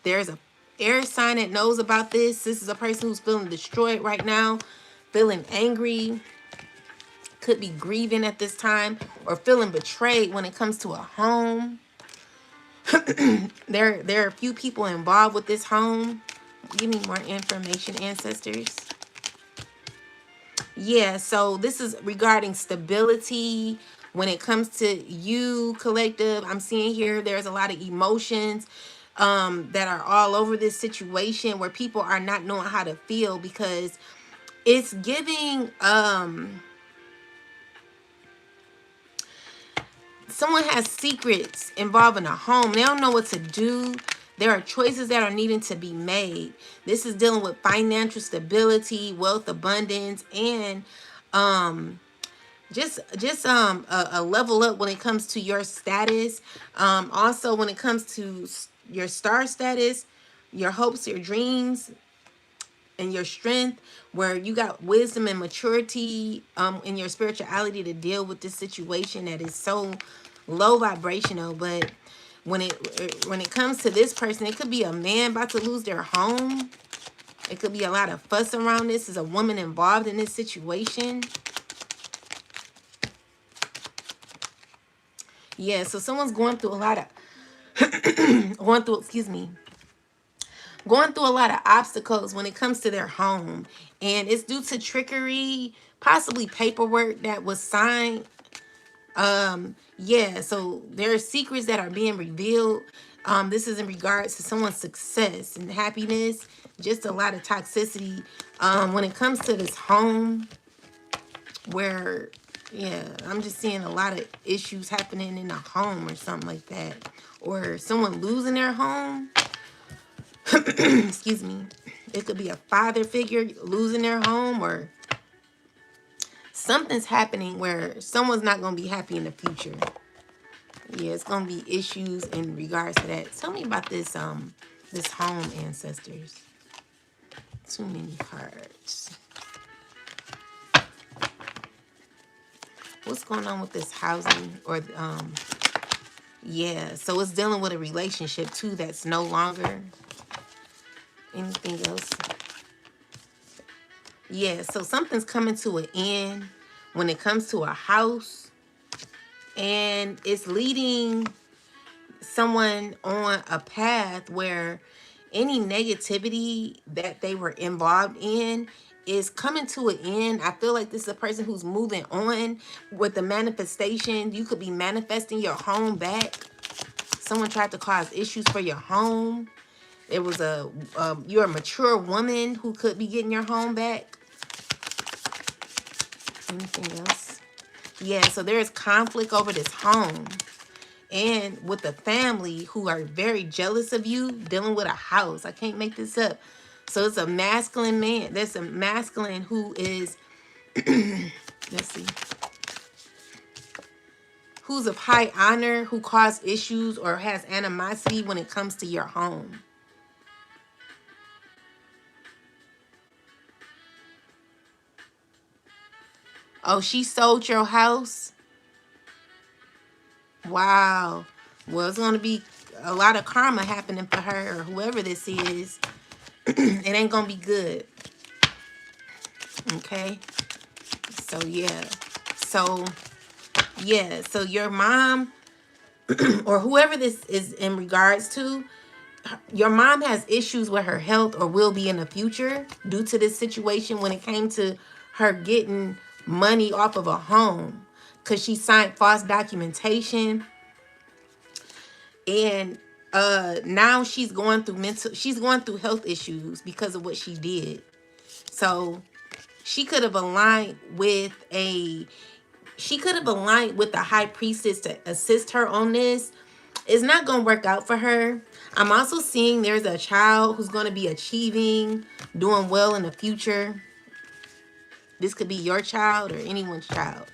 There's a air sign that knows about this. This is a person who's feeling destroyed right now, feeling angry, could be grieving at this time, or feeling betrayed when it comes to a home. There are a few people involved with this home. Give me more information, ancestors. Yeah, so this is regarding stability when it comes to you, collective. I'm seeing here there's a lot of emotions that are all over this situation where people are not knowing how to feel, because it's giving someone has secrets involving a home. They don't know what to do. There are choices that are needing to be made. This is dealing with financial stability, wealth, abundance, and just a level up when it comes to your status. Also when it comes to your star status, your hopes, your dreams, and your strength, where you got wisdom and maturity in your spirituality to deal with this situation that is so low vibrational. But when it comes to this person, it could be a man about to lose their home. It could be a lot of fuss around this. Is a woman involved in this situation. Yeah, so someone's going through a lot of going through a lot of obstacles when it comes to their home, and it's due to trickery, possibly paperwork that was signed. Yeah, so there are secrets that are being revealed. This is in regards to someone's success and happiness. Just a lot of toxicity when it comes to this home, where, yeah, I'm just seeing a lot of issues happening in a home or something like that, or someone losing their home. Excuse me. It could be a father figure losing their home, or something's happening where someone's not going to be happy in the future. Yeah, it's going to be issues in regards to that. Tell me about this this home, ancestors. Too many cards. What's going on with this housing, or yeah, so it's dealing with a relationship too that's no longer. Anything else? Yeah, so something's coming to an end when it comes to a house, and it's leading someone on a path where any negativity that they were involved in is coming to an end. I feel like this is a person who's moving on with the manifestation. You could be manifesting your home back. Someone tried to cause issues for your home. It was you're a mature woman who could be getting your home back. Anything else? Yeah, so there is conflict over this home. And with the family who are very jealous of you, dealing with a house. I can't make this up. So it's a masculine man. There's a masculine who is, let's see, who's of high honor, who cause issues or has animosity when it comes to your home. Oh, she sold your house? Wow. Well, it's going to be a lot of karma happening for her or whoever this is. It ain't going to be good. Okay. So, yeah. So, yeah. So, your mom or whoever this is in regards to, your mom has issues with her health or will be in the future due to this situation when it came to her getting money off of a home because she signed false documentation. And now she's going through health issues because of what she did. So she could have aligned with a high priestess to assist her on this. It's not going to work out for her. I'm also seeing there's a child who's going to be achieving, doing well in the future. This could be your child or anyone's child.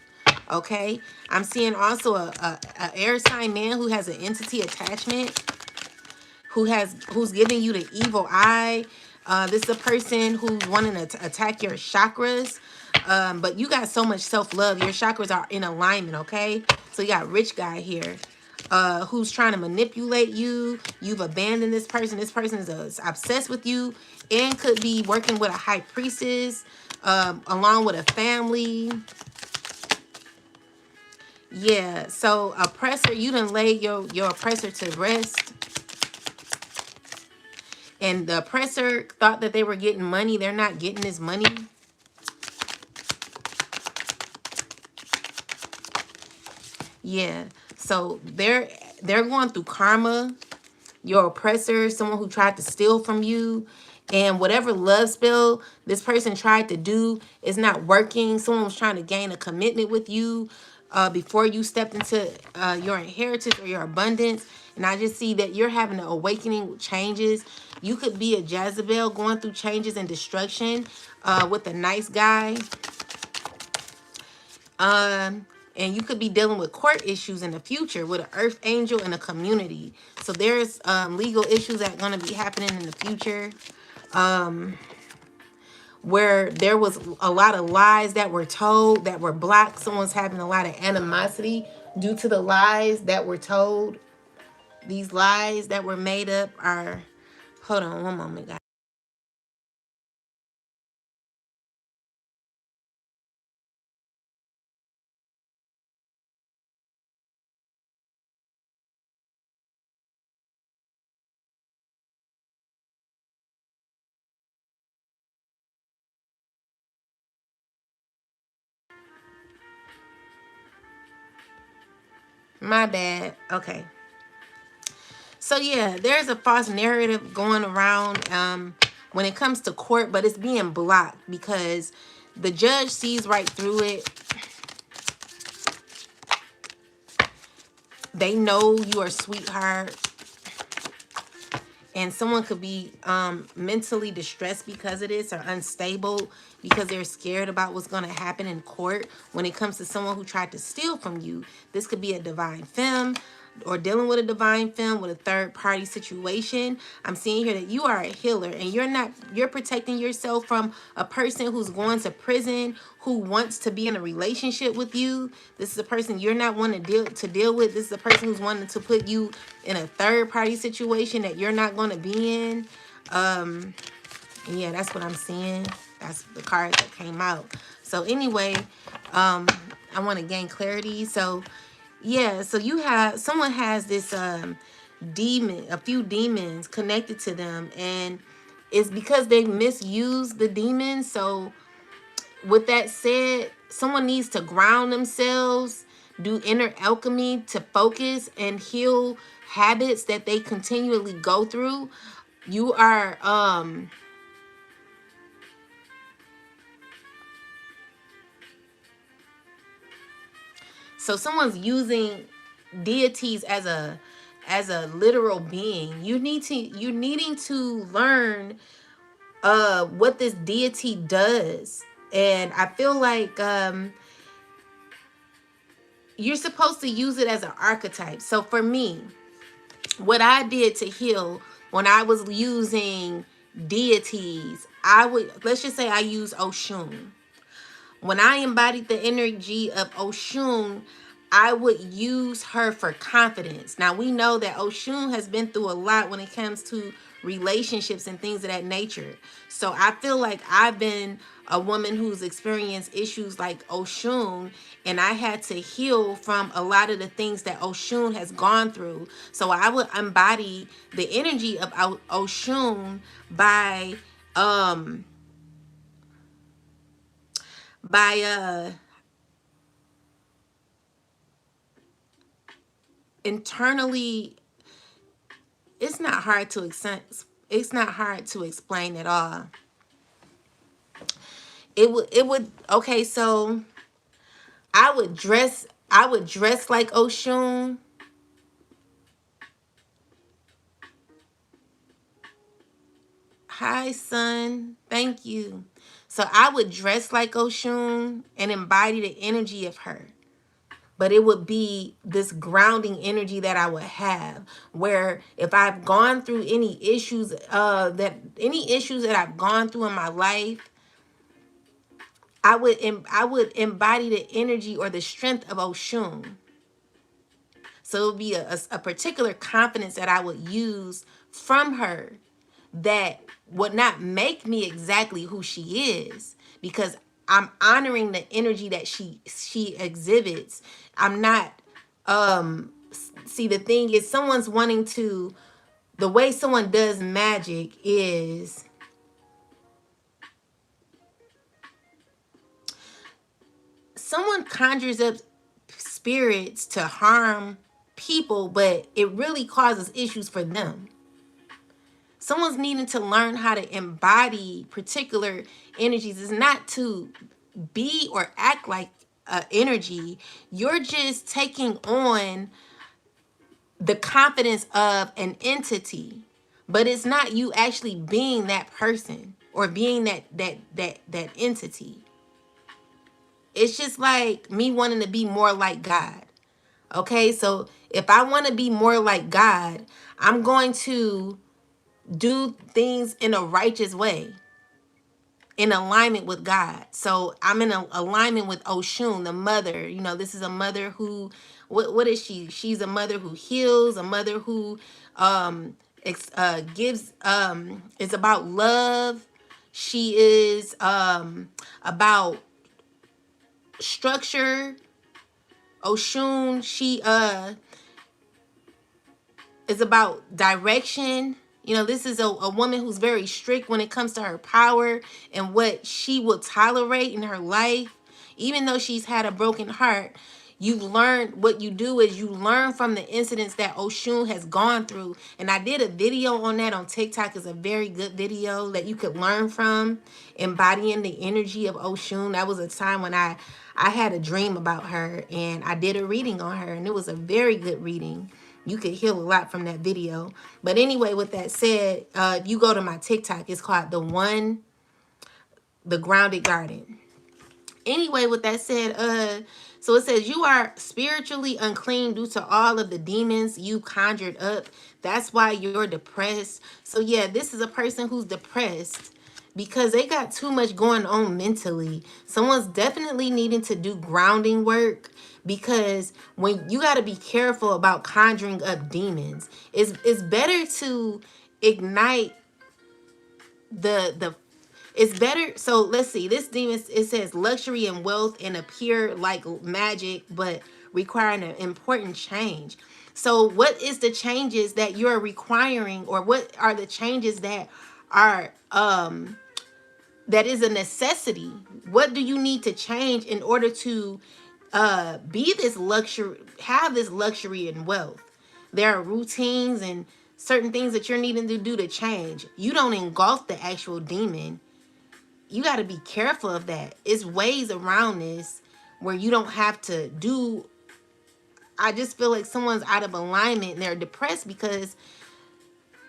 Okay. I'm seeing also a air sign man who has an entity attachment, who's giving you the evil eye. This is a person who's wanting to attack your chakras. But you got so much self-love. Your chakras are in alignment, okay? So you got rich guy here. Who's trying to manipulate you. You've abandoned this person. This person is obsessed with you and could be working with a high priestess, along with a family. Yeah, so oppressor, you done laid your oppressor to rest. And the oppressor thought that they were getting money. They're not getting this money. Yeah, so they're going through karma. Your oppressor, someone who tried to steal from you, and whatever love spell this person tried to do is not working. Someone was trying to gain a commitment with you before you stepped into your inheritance or your abundance. And I just see that you're having an awakening with changes. You could be a Jezebel going through changes and destruction with a nice guy. And you could be dealing with court issues in the future with an earth angel and a community. So there's legal issues that are going to be happening in the future, where there was a lot of lies that were told that were blocked. Someone's having a lot of animosity due to the lies that were told. These lies that were made up are, hold on one moment, guys. My bad. Okay. So yeah, there's a false narrative going around when it comes to court, but it's being blocked because the judge sees right through it. They know you are a sweetheart. And someone could be mentally distressed because of this, or unstable because they're scared about what's going to happen in court when it comes to someone who tried to steal from you. This could be a divine femme or dealing with a divine femme with a third party situation. I'm seeing here that you are a healer and you're protecting yourself from a person who's going to prison, who wants to be in a relationship with you. This is a person you're not wanting to deal with. This is a person who's wanting to put you in a third party situation that you're not going to be in. Yeah, that's what I'm seeing. That's the card that came out. So anyway, I want to gain clarity. So yeah, so someone has this demon, a few demons connected to them, and it's because they misuse the demons. So with that said, someone needs to ground themselves, do inner alchemy to focus and heal habits that they continually go through. You are So someone's using deities as a literal being. You're needing to learn what this deity does. And I feel like you're supposed to use it as an archetype. So for me, what I did to heal when I was using deities, I would, let's just say I use Oshun. When I embodied the energy of Oshun, I would use her for confidence. Now, we know that Oshun has been through a lot when it comes to relationships and things of that nature. So I feel like I've been a woman who's experienced issues like Oshun, and I had to heal from a lot of the things that Oshun has gone through. So I would embody the energy of Oshun by um by internally, it's not hard to explain at all. It would okay, so I would dress like Oshun. Hi, son. Thank you. So I would dress like Oshun and embody the energy of her. But it would be this grounding energy that I would have, where if I've gone through any issues that I've gone through in my life, I would embody the energy or the strength of Oshun. So it would be a particular confidence that I would use from her that would not make me exactly who she is, because I'm honoring the energy that she exhibits. I'm not see, the thing is, someone's wanting to, the way someone does magic is someone conjures up spirits to harm people, but it really causes issues for them. Someone's needing to learn how to embody particular energies. It's not to be or act like energy. You're just taking on the confidence of an entity, but it's not you actually being that person or being that entity. It's just like me wanting to be more like God. Okay, so if I want to be more like God, I'm going to do things in a righteous way, in alignment with God. So I'm in alignment with Oshun, the mother. You know, this is a mother who, what is she? She's a mother who heals, a mother who gives, is about love. She is about structure. Oshun, she is about direction. You know, this is a woman who's very strict when it comes to her power and what she will tolerate in her life. Even though she's had a broken heart, you learn, what you do is you learn from the incidents that Oshun has gone through. And I did a video on that on TikTok. It's a very good video that you could learn from, embodying the energy of Oshun. That was a time when I had a dream about her, and I did a reading on her, and it was a very good reading. You could heal a lot from that video. But anyway, with that said, if you go to my TikTok, it's called The Grounded Garden. Anyway, with that said, so it says you are spiritually unclean due to all of the demons you conjured up. That's why you're depressed. So yeah, this is a person who's depressed because they got too much going on mentally. Someone's definitely needing to do grounding work, because when you got to be careful about conjuring up demons, it's better to ignite the it's better. So let's see, this demon, it says luxury and wealth and appear like magic, but requiring an important change. So what is the changes that you're requiring, or what are the changes that are that is a necessity? What do you need to change in order to be this luxury, have this luxury and wealth? There are routines and certain things that you're needing to do to change. You don't engulf the actual demon. You got to be careful of that. It's ways around this where you don't have to do I just feel like someone's out of alignment and they're depressed because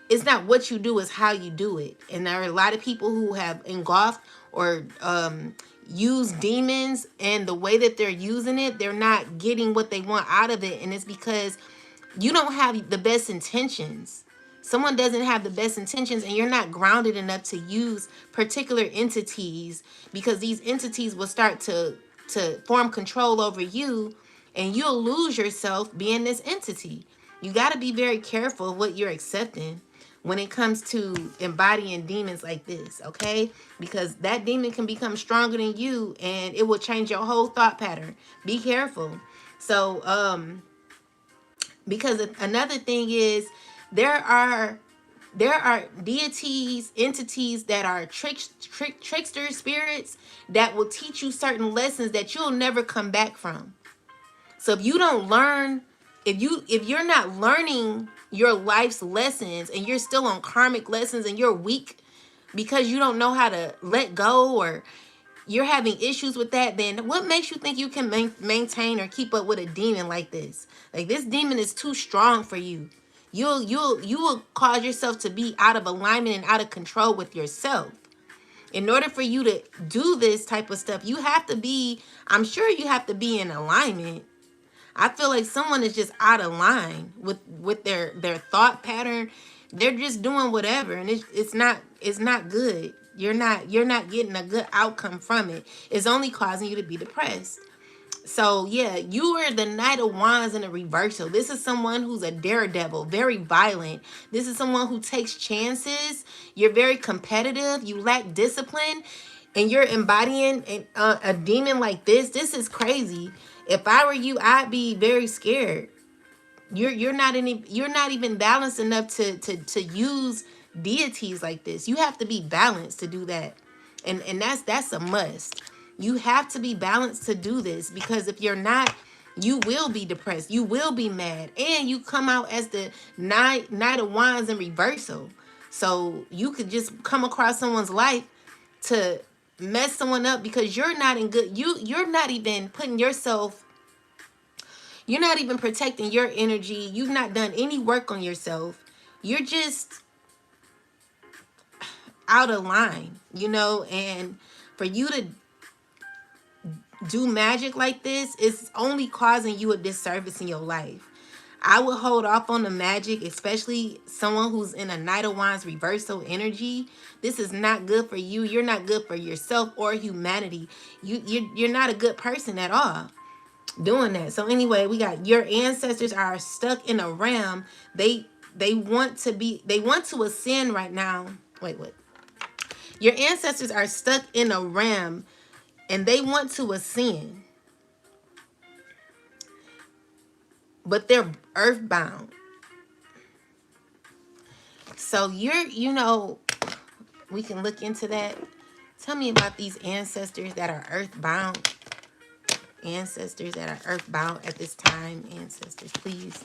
it's not what you do, it's how you do it. And there are a lot of people who have engulfed or use demons, and the way that they're using it, they're not getting what they want out of it. And it's because you don't have the best intentions. Someone doesn't have the best intentions, and you're not grounded enough to use particular entities, because these entities will start to form control over you, and you'll lose yourself being this entity. You got to be very careful of what you're accepting when it comes to embodying demons like this, okay? Because that demon can become stronger than you, and it will change your whole thought pattern. Be careful. So, because another thing is, there are deities, entities that are trickster spirits that will teach you certain lessons that you'll never come back from. So if you don't learn, if you're not learning your life's lessons, and you're still on karmic lessons, and you're weak because you don't know how to let go, or you're having issues with that, then what makes you think you can maintain or keep up with a demon like this? Like, this demon is too strong for you. You will cause yourself to be out of alignment and out of control with yourself. In order for you to do this type of stuff, you have to be, I'm sure you have to be in alignment. I feel like someone is just out of line with their thought pattern. They're just doing whatever, and it's not good. You're not getting a good outcome from it. It's only causing you to be depressed. So yeah, you are the Knight of Wands in a reversal. This is someone who's a daredevil, very violent. This is someone who takes chances. You're very competitive. You lack discipline, and you're embodying a demon like this. This is crazy. If I were you, I'd be very scared. You're not even balanced enough to use deities like this. You have to be balanced to do that, and that's a must. You have to be balanced to do this, because if you're not, you will be depressed. You will be mad, and you come out as the Knight of Wands in reversal. So you could just come across someone's life to mess someone up because you're not in good. You're not even putting yourself. You're not even protecting your energy. You've not done any work on yourself. You're just out of line, and for you to do magic like this is only causing you a disservice in your life. I would hold off on the magic, especially someone who's in a Knight of Wands reversal energy. This is not good for you. You're not good for yourself or humanity. You're not a good person at all doing that. So anyway, we got your ancestors are stuck in a realm. They want to ascend right now. Wait, what? Your ancestors are stuck in a realm, and they want to ascend, but they're earthbound. So we can look into that. Tell me about these ancestors that are earthbound. Ancestors that are earthbound at this time. Ancestors, please.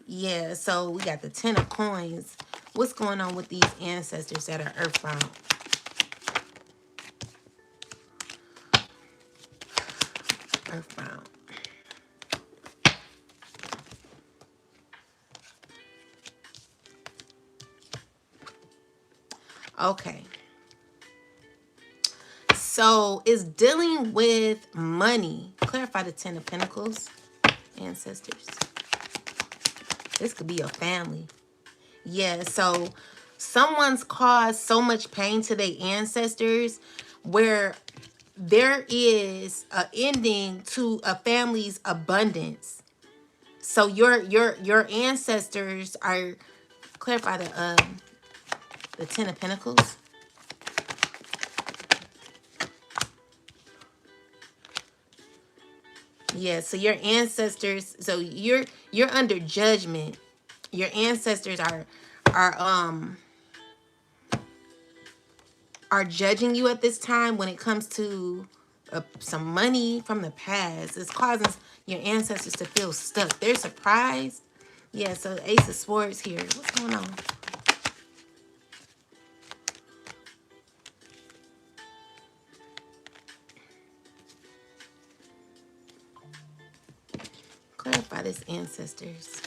Yeah, so we got the 10 of coins. What's going on with these ancestors that are earthbound? Earthbound. Okay. So it's dealing with money. Clarify the 10 of Pentacles. Ancestors. This could be a family. Yeah, so someone's caused so much pain to their ancestors where there is an ending to a family's abundance. So your ancestors are, clarify the 10 of Pentacles. Yeah, so your ancestors, so you're under judgment. Your ancestors are judging you at this time when it comes to some money from the past. It's causing your ancestors to feel stuck. They're surprised. Yeah, so Ace of Swords here. What's going on? Clarify this, ancestors.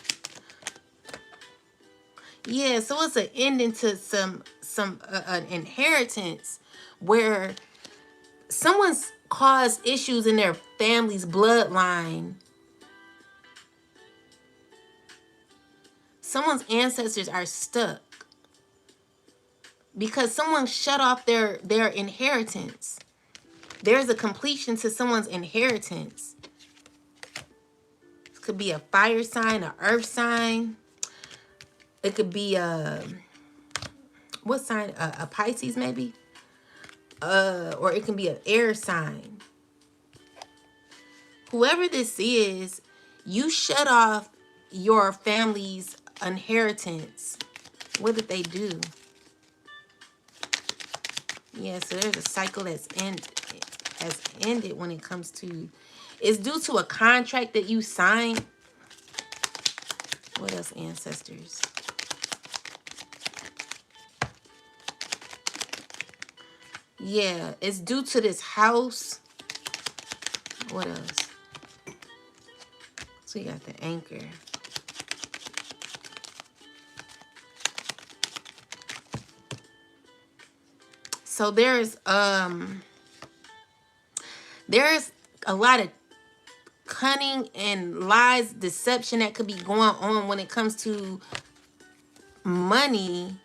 Yeah, so it's an ending to some an inheritance where someone's caused issues in their family's bloodline. Someone's ancestors are stuck because someone shut off their inheritance. There's a completion to someone's inheritance. It could be a fire sign, an earth sign. It could be a, what sign? A Pisces maybe. Or it can be an air sign. Whoever this is, you shut off your family's inheritance. What did they do? Yeah, so there's a cycle has ended when it comes to, it's due to a contract that you signed. What else, ancestors? Yeah, it's due to this house. What else? So you got the anchor. So there's a lot of cunning and lies, deception that could be going on when it comes to money,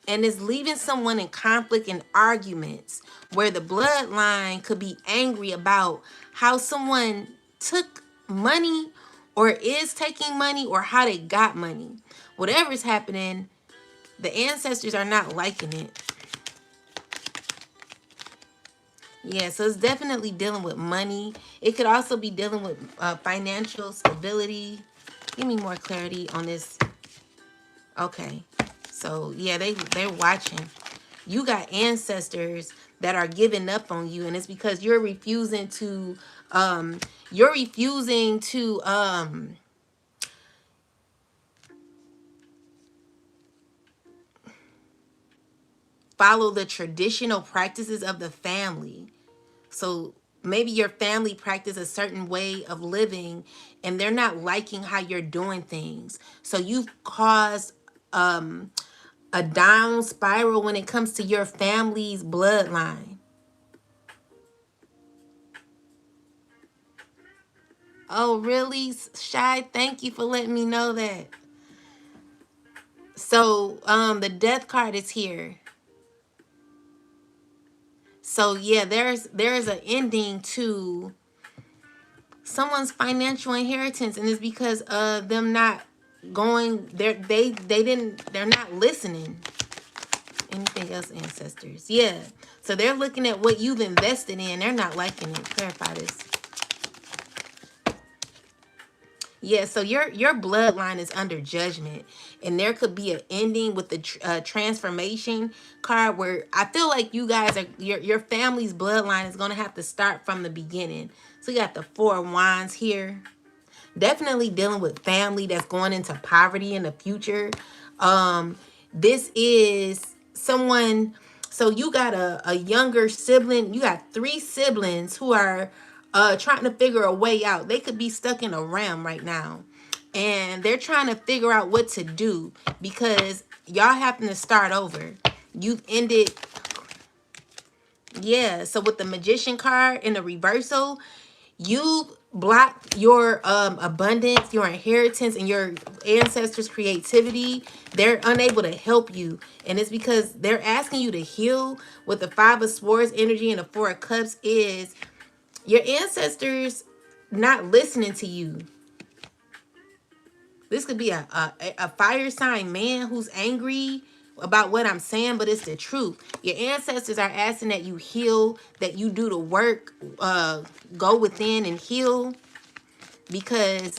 and it's leaving someone in conflict and arguments where the bloodline could be angry about how someone took money or is taking money or how they got money. Whatever's happening, the ancestors are not liking it. Yeah, so it's definitely dealing with money. It could also be dealing with financial stability. Give me more clarity on this. Okay, so yeah, they're watching. You got ancestors that are giving up on you, and it's because you're refusing to follow the traditional practices of the family. So maybe your family practice a certain way of living and they're not liking how you're doing things. So you've caused a down spiral when it comes to your family's bloodline. Oh, really? Shy, thank you for letting me know that. So the death card is here. So yeah, there's an ending to someone's financial inheritance, and it's because of them not going there. They're not listening. Anything else, ancestors? Yeah. So they're looking at what you've invested in. They're not liking it. Clarify this. Yeah, so your bloodline is under judgment, and there could be an ending with the transformation card where I feel like you guys are your family's bloodline is gonna have to start from the beginning. So you got the Four of Wands here. Definitely dealing with family that's going into poverty in the future. This is someone. So you got a younger sibling. You got 3 siblings who are trying to figure a way out. They could be stuck in a realm right now, and they're trying to figure out what to do because y'all happen to start over. You've ended. Yeah, so with the Magician card in the reversal, you block your abundance, your inheritance, and your ancestors' creativity. They're unable to help you, and it's because they're asking you to heal. With the Five of Swords energy and the Four of Cups is your ancestors not listening to you. This could be a fire sign man who's angry about what I'm saying, but it's the truth. Your ancestors are asking that you heal, that you do the work, go within and heal, because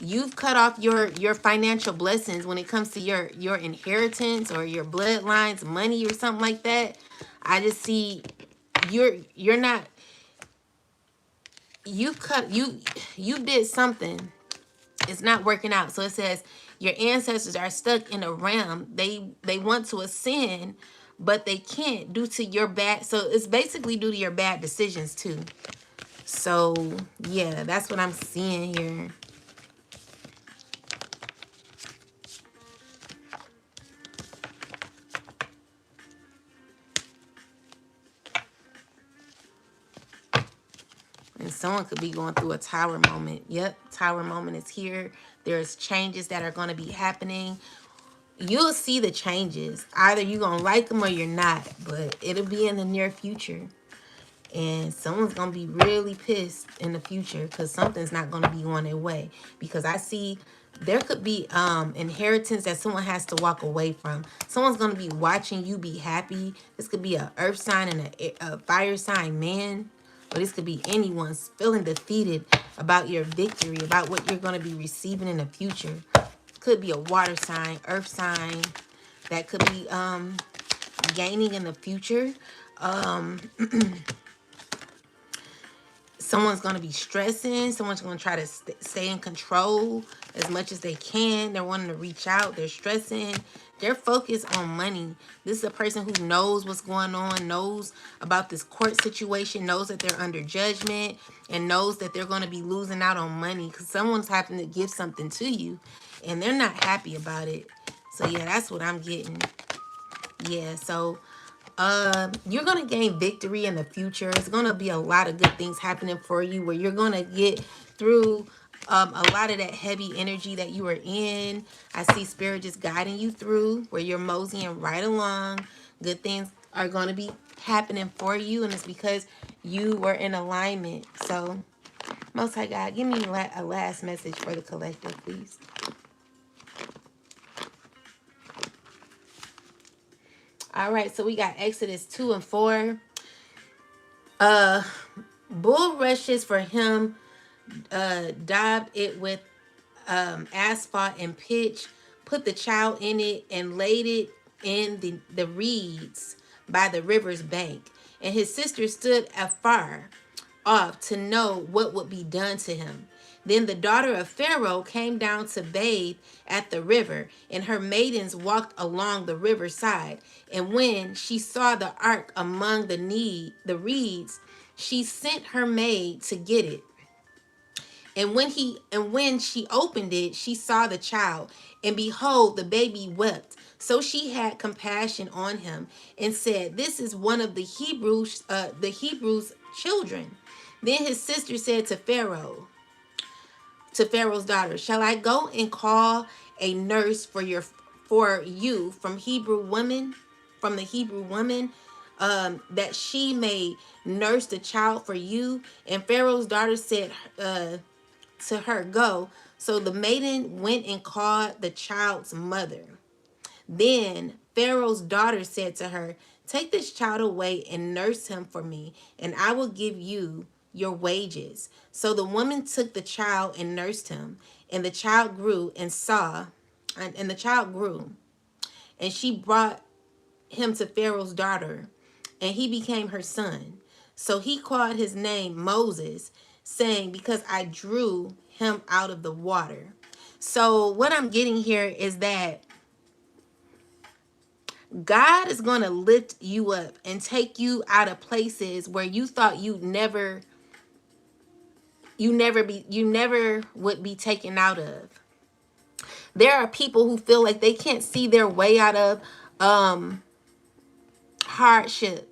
you've cut off your financial blessings when it comes to your inheritance or your bloodlines, money or something like that. I just see you're not, you did something. It's not working out. So it says your ancestors are stuck in a realm. They want to ascend, but they can't due to your bad. So it's basically due to your bad decisions too. So yeah, that's what I'm seeing here. And someone could be going through a tower moment. Yep, tower moment is here. There's changes that are going to be happening. You'll see the changes. Either you're going to like them or you're not. But it'll be in the near future. And someone's going to be really pissed in the future because something's not going to be going their way. Because I see there could be inheritance that someone has to walk away from. Someone's going to be watching you be happy. This could be a earth sign and a fire sign man. Or this could be anyone feeling defeated about your victory, about what you're going to be receiving in the future. Could be a water sign, earth sign that could be gaining in the future. Someone's going to be stressing. Someone's going to try to stay in control as much as they can. They're wanting to reach out. They're stressing. They're focused on money. This is a person who knows what's going on, knows about this court situation, knows that they're under judgment, and knows that they're going to be losing out on money because someone's having to give something to you, and they're not happy about it. So, yeah, that's what I'm getting. Yeah, so you're going to gain victory in the future. It's going to be a lot of good things happening for you where you're going to get through a lot of that heavy energy that you were in. I see spirit just guiding you through where you're moseying right along. Good things are going to be happening for you, and it's because you were in alignment. So, Most High God, give me a last message for the collective, please. All right, so we got Exodus 2 and 4. Bull rushes for him, daubed it with asphalt and pitch, put the child in it, and laid it in the reeds by the river's bank. And his sister stood afar off to know what would be done to him. Then the daughter of Pharaoh came down to bathe at the river, and her maidens walked along the riverside. And when she saw the ark among the reeds, she sent her maid to get it. And when she opened it, she saw the child, and behold, the baby wept. So she had compassion on him and said, "This is one of the Hebrews' children." Then his sister said to Pharaoh's daughter, "Shall I go and call a nurse for you from the Hebrew woman, that she may nurse the child for you?" And Pharaoh's daughter said to her, "Go." So the maiden went and called the child's mother. Then Pharaoh's daughter said to her, "Take this child away and nurse him for me, and I will give you your wages." So the woman took the child and nursed him, and the child grew and she brought him to Pharaoh's daughter, and he became her son. So he called his name Moses, saying, "Because I drew him out of the water." So what I'm getting here is that God is going to lift you up and take you out of places where you thought you never would be taken out of. There are people who feel like they can't see their way out of hardship.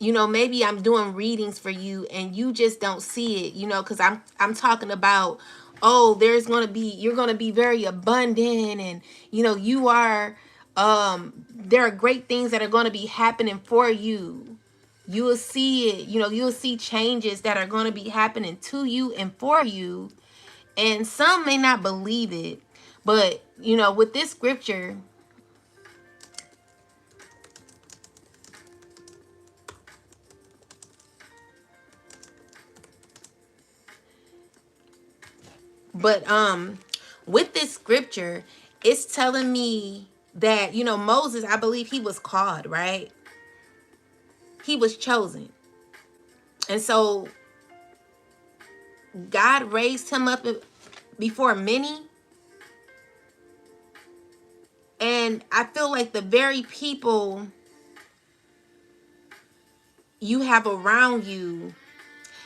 Maybe I'm doing readings for you and you just don't see it, because I'm talking about, oh, you're going to be very abundant, and you are there are great things that are going to be happening for you. You will see it, you'll see changes that are going to be happening to you and for you. And some may not believe it, but with this scripture, But with this scripture, it's telling me that, Moses, I believe he was called, right? He was chosen. And so God raised him up before many. And I feel like the very people you have around you,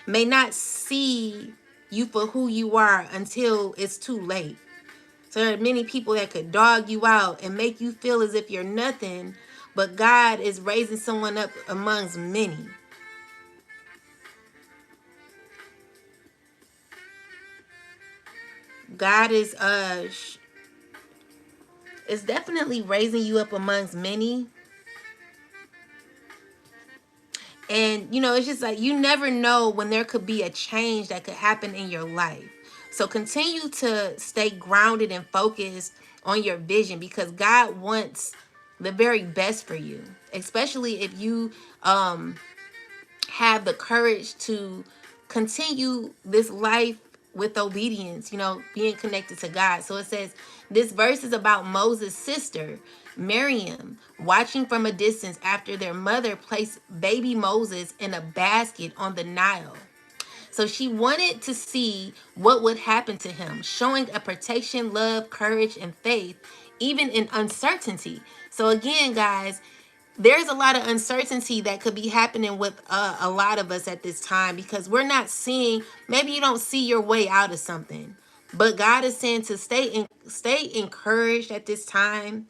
may not see you for who you are until it's too late. So there are many people that could dog you out and make you feel as if you're nothing, but God is raising someone up amongst many. God is definitely raising you up amongst many. And, it's just like you never know when there could be a change that could happen in your life. So continue to stay grounded and focused on your vision, because God wants the very best for you, especially if you have the courage to continue this life with obedience, being connected to God. So it says this verse is about Moses' sister, Miriam, watching from a distance after their mother placed baby Moses in a basket on the Nile. So she wanted to see what would happen to him, showing a protection, love, courage, and faith, even in uncertainty. So again, guys, there's a lot of uncertainty that could be happening with a lot of us at this time, because we're not seeing, maybe you don't see your way out of something, but God is saying to stay encouraged at this time.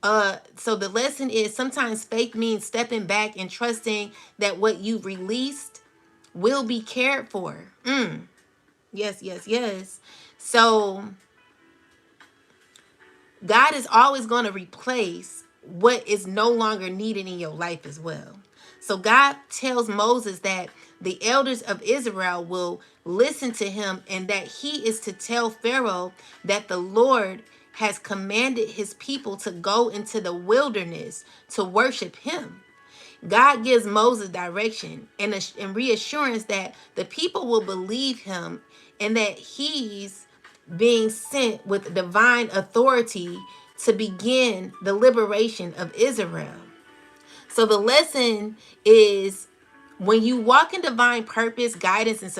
So the lesson is sometimes faith means stepping back and trusting that what you've released will be cared for. Yes, yes, yes. So God is always going to replace what is no longer needed in your life as well. So God tells Moses that the elders of Israel will listen to him, and that he is to tell Pharaoh that the Lord has commanded his people to go into the wilderness to worship him. God gives Moses direction and reassurance that the people will believe him, and that he's being sent with divine authority to begin the liberation of Israel. So the lesson is, when you walk in divine purpose, guidance, and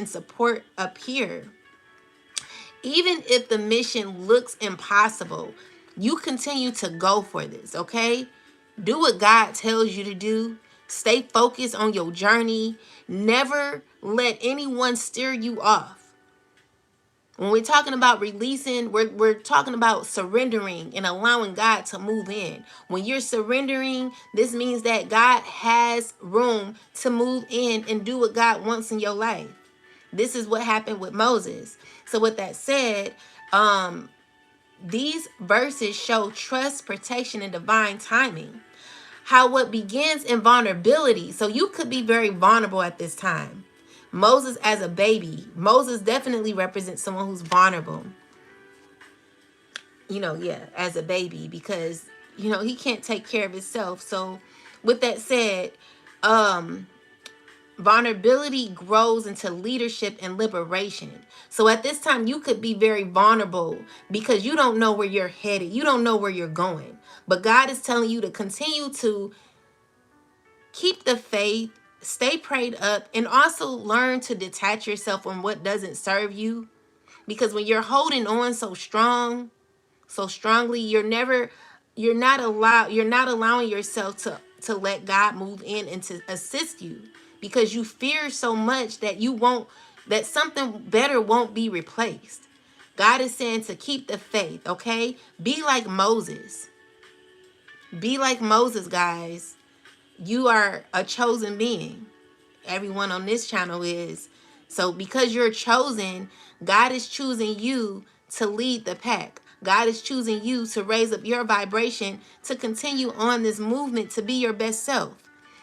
support up here, even if the mission looks impossible, you continue to go for this, okay? Do what God tells you to do. Stay focused on your journey. Never let anyone steer you off. When we're talking about releasing, we're talking about surrendering and allowing God to move in. When you're surrendering, this means that God has room to move in and do what God wants in your life. This is what happened with Moses. So with that said, these verses show trust, protection, and divine timing. How what begins in vulnerability. So you could be very vulnerable at this time. Moses as a baby. Moses definitely represents someone who's vulnerable. As a baby, because, he can't take care of himself. So with that said, vulnerability grows into leadership and liberation. So at this time, you could be very vulnerable because you don't know where you're headed. You don't know where you're going. But God is telling you to continue to keep the faith, stay prayed up, and also learn to detach yourself from what doesn't serve you. Because when you're holding on so strongly, you're not allowing yourself to let God move in and to assist you, because you fear so much that something better won't be replaced. God is saying to keep the faith, okay? Be like Moses. Be like Moses, guys. You are a chosen being. Everyone on this channel is. So because you're chosen, God is choosing you to lead the pack. God is choosing you to raise up your vibration, to continue on this movement, to be your best self,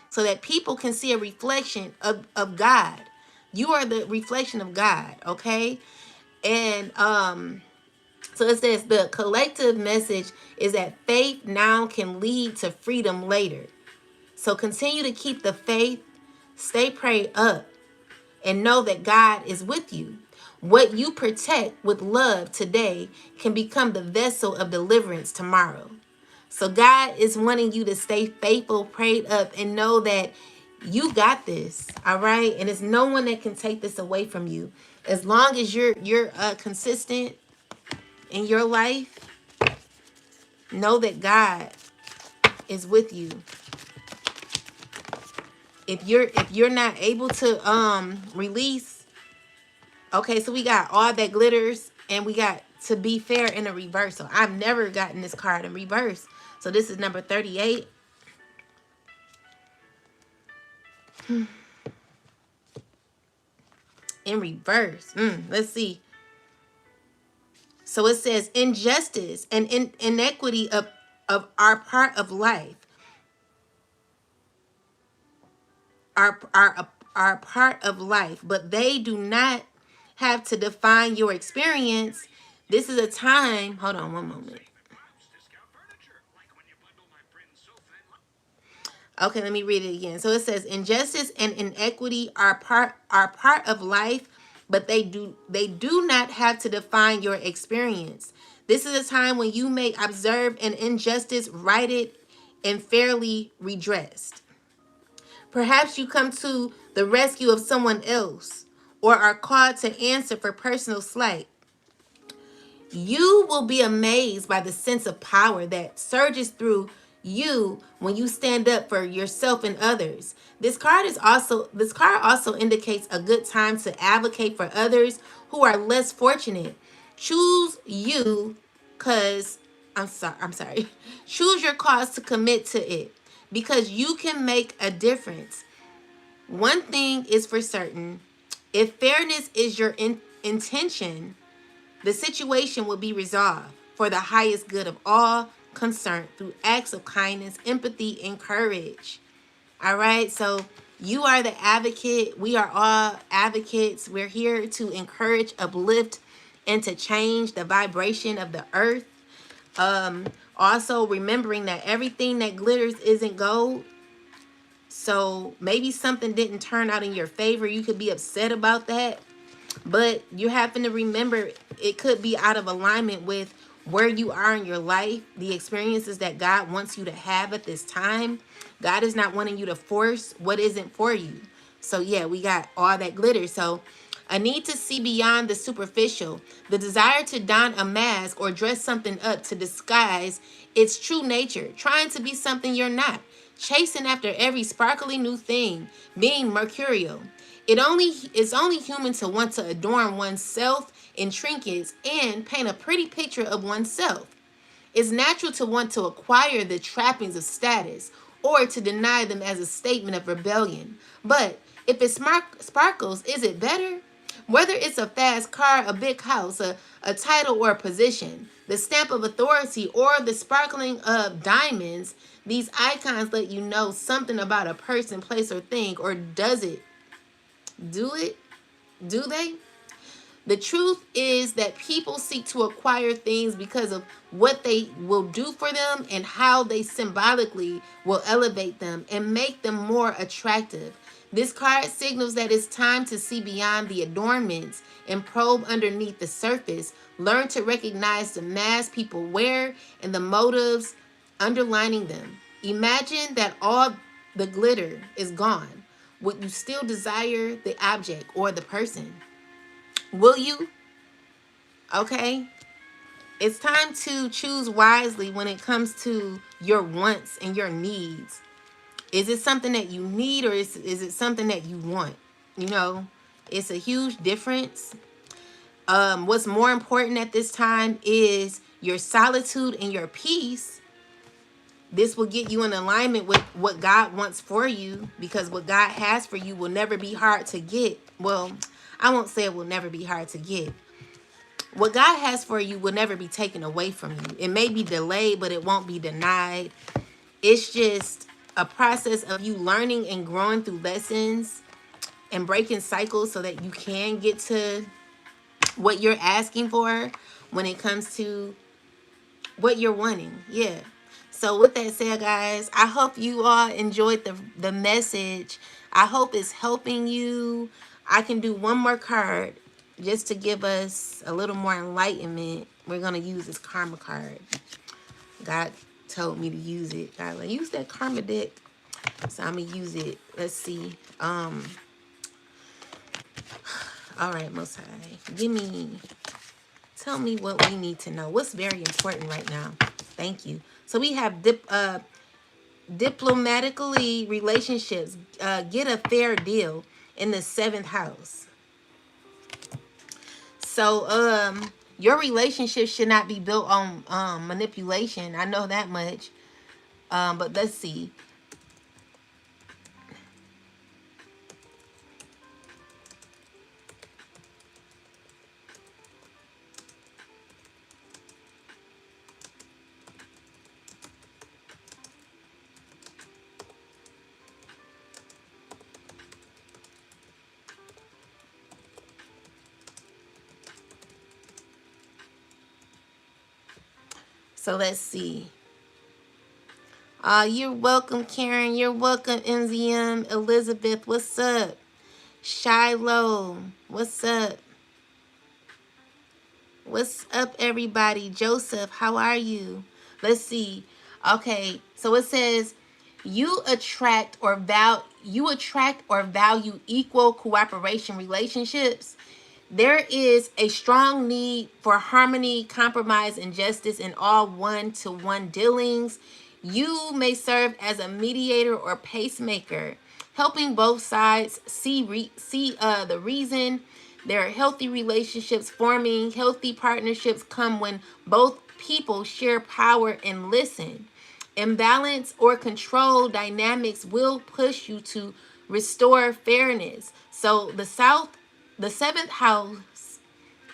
so that people can see a reflection of God. You are the reflection of God, okay? And so it says the collective message is that faith now can lead to freedom later. So continue to keep the faith, stay prayed up, and know that God is with you. What you protect with love today can become the vessel of deliverance tomorrow. So God is wanting you to stay faithful, prayed up, and know that you got this, all right? And there's no one that can take this away from you. As long as you're consistent in your life, know that God is with you. if you're not able to release. Okay, so we got all that glitters, and we got to be fair in a reverse. So I've never gotten this card in reverse. So this is number 38. In reverse. Let's see. So it says injustice and inequity of our part of life. Are part of life, but they do not have to define your experience. This is a time. Hold on one moment. Okay, let me read it again. So it says injustice and inequity are part of life, but they do not have to define your experience. This is a time when you may observe an injustice righted and fairly redressed. Perhaps you come to the rescue of someone else or are called to answer for personal slight. You will be amazed by the sense of power that surges through you when you stand up for yourself and others. This card also indicates a good time to advocate for others who are less fortunate. Choose you cuz I'm sorry. Choose your cause to commit to it because you can make a difference. One thing is for certain, if fairness is your intention, the situation will be resolved for the highest good of all concerned through acts of kindness, empathy, and courage. All right, so you are the advocate. We are all advocates. We're here to encourage, uplift, and to change the vibration of the earth. Also remembering that everything that glitters isn't gold. So maybe something didn't turn out in your favor. You could be upset about that. But you happen to remember it could be out of alignment with where you are in your life, the experiences that God wants you to have at this time. God is not wanting you to force what isn't for you. So yeah, we got all that glitter. So a need to see beyond the superficial, the desire to don a mask or dress something up to disguise its true nature, trying to be something you're not, chasing after every sparkly new thing, being mercurial. It's only human to want to adorn oneself in trinkets and paint a pretty picture of oneself. It's natural to want to acquire the trappings of status or to deny them as a statement of rebellion. But if it sparkles, is it better? Whether it's a fast car, a big house, a title or a position, the stamp of authority, or the sparkling of diamonds, these icons let you know something about a person, place, or thing. Or does it? Do it? Do they? The truth is that people seek to acquire things because of what they will do for them and how they symbolically will elevate them and make them more attractive. This card signals that it's time to see beyond the adornments and probe underneath the surface. Learn to recognize the masks people wear and the motives underlining them. Imagine that all the glitter is gone. Would you still desire the object or the person? Will you? Okay. It's time to choose wisely when it comes to your wants and your needs. Is it something that you need, or is it something that you want? You know, it's a huge difference. What's more important at this time is your solitude and your peace. This will get you in alignment with what God wants for you, because what God has for you will never be hard to get. Well, I won't say it will never be hard to get. What God has for you will never be taken away from you. It may be delayed, but it won't be denied. It's just a process of you learning and growing through lessons and breaking cycles so that you can get to what you're asking for when it comes to what you're wanting. Yeah. So with that said, guys, I hope you all enjoyed the message. I hope it's helping you. I can do one more card just to give us a little more enlightenment. We're going to use this karma card. God told me to use it. God, like, use that karma deck. So I'm going to use it. Let's see. All right, Most High. Tell me what we need to know. What's very important right now? Thank you. So we have Diplomatically, relationships, get a fair deal in the seventh house. So, your relationship should not be built on manipulation. I know that much. But let's see. So let's see. You're welcome, Karen. You're welcome, MZM. Elizabeth, what's up? Shiloh, what's up? What's up, everybody? Joseph, how are you? Let's see. Okay, so it says you attract or value equal cooperation relationships. There is a strong need for harmony, compromise, and justice in all one-to-one dealings. You may serve as a mediator or pacemaker, helping both sides see the reason. There are healthy relationships forming. Healthy partnerships come when both people share power and listen. Imbalance or control dynamics will push you to restore fairness. So the seventh house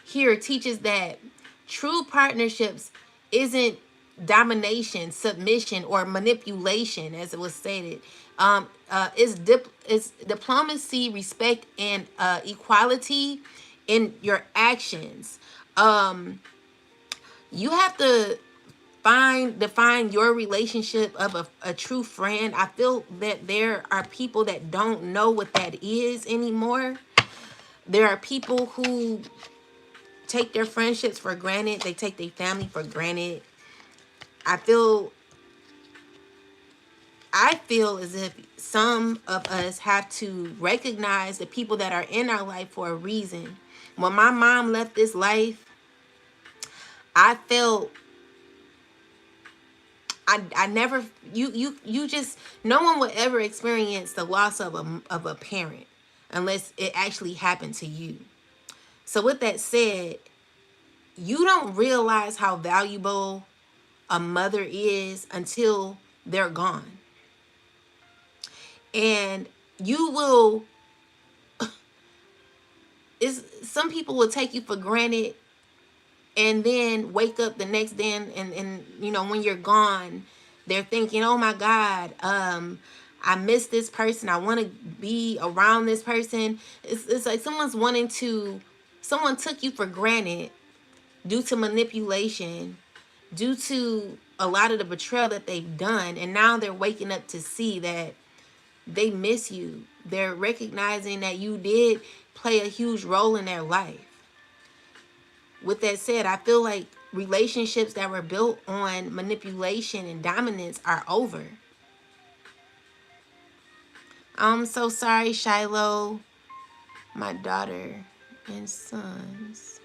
here teaches that true partnerships isn't domination, submission, or manipulation, as it was stated. It's diplomacy, respect, and equality in your actions. You have to define your relationship of a true friend. I feel that there are people that don't know what that is anymore. There are people who take their friendships for granted. They take their family for granted. I feel as if some of us have to recognize the people that are in our life for a reason. When my mom left this life, I felt I never you just no one would ever experience the loss of a parent unless it actually happened to you. So with that said, you don't realize how valuable a mother is until they're gone. And you will is some people will take you for granted and then wake up the next day and you know when you're gone, they're thinking, oh my God, I miss this person, I want to be around this person. It's like someone took you for granted due to manipulation, due to a lot of the betrayal that they've done, and now they're waking up to see that they miss you. They're recognizing that you did play a huge role in their life. With that said, I feel like relationships that were built on manipulation and dominance are over. I'm so sorry, Shiloh, my daughter and sons.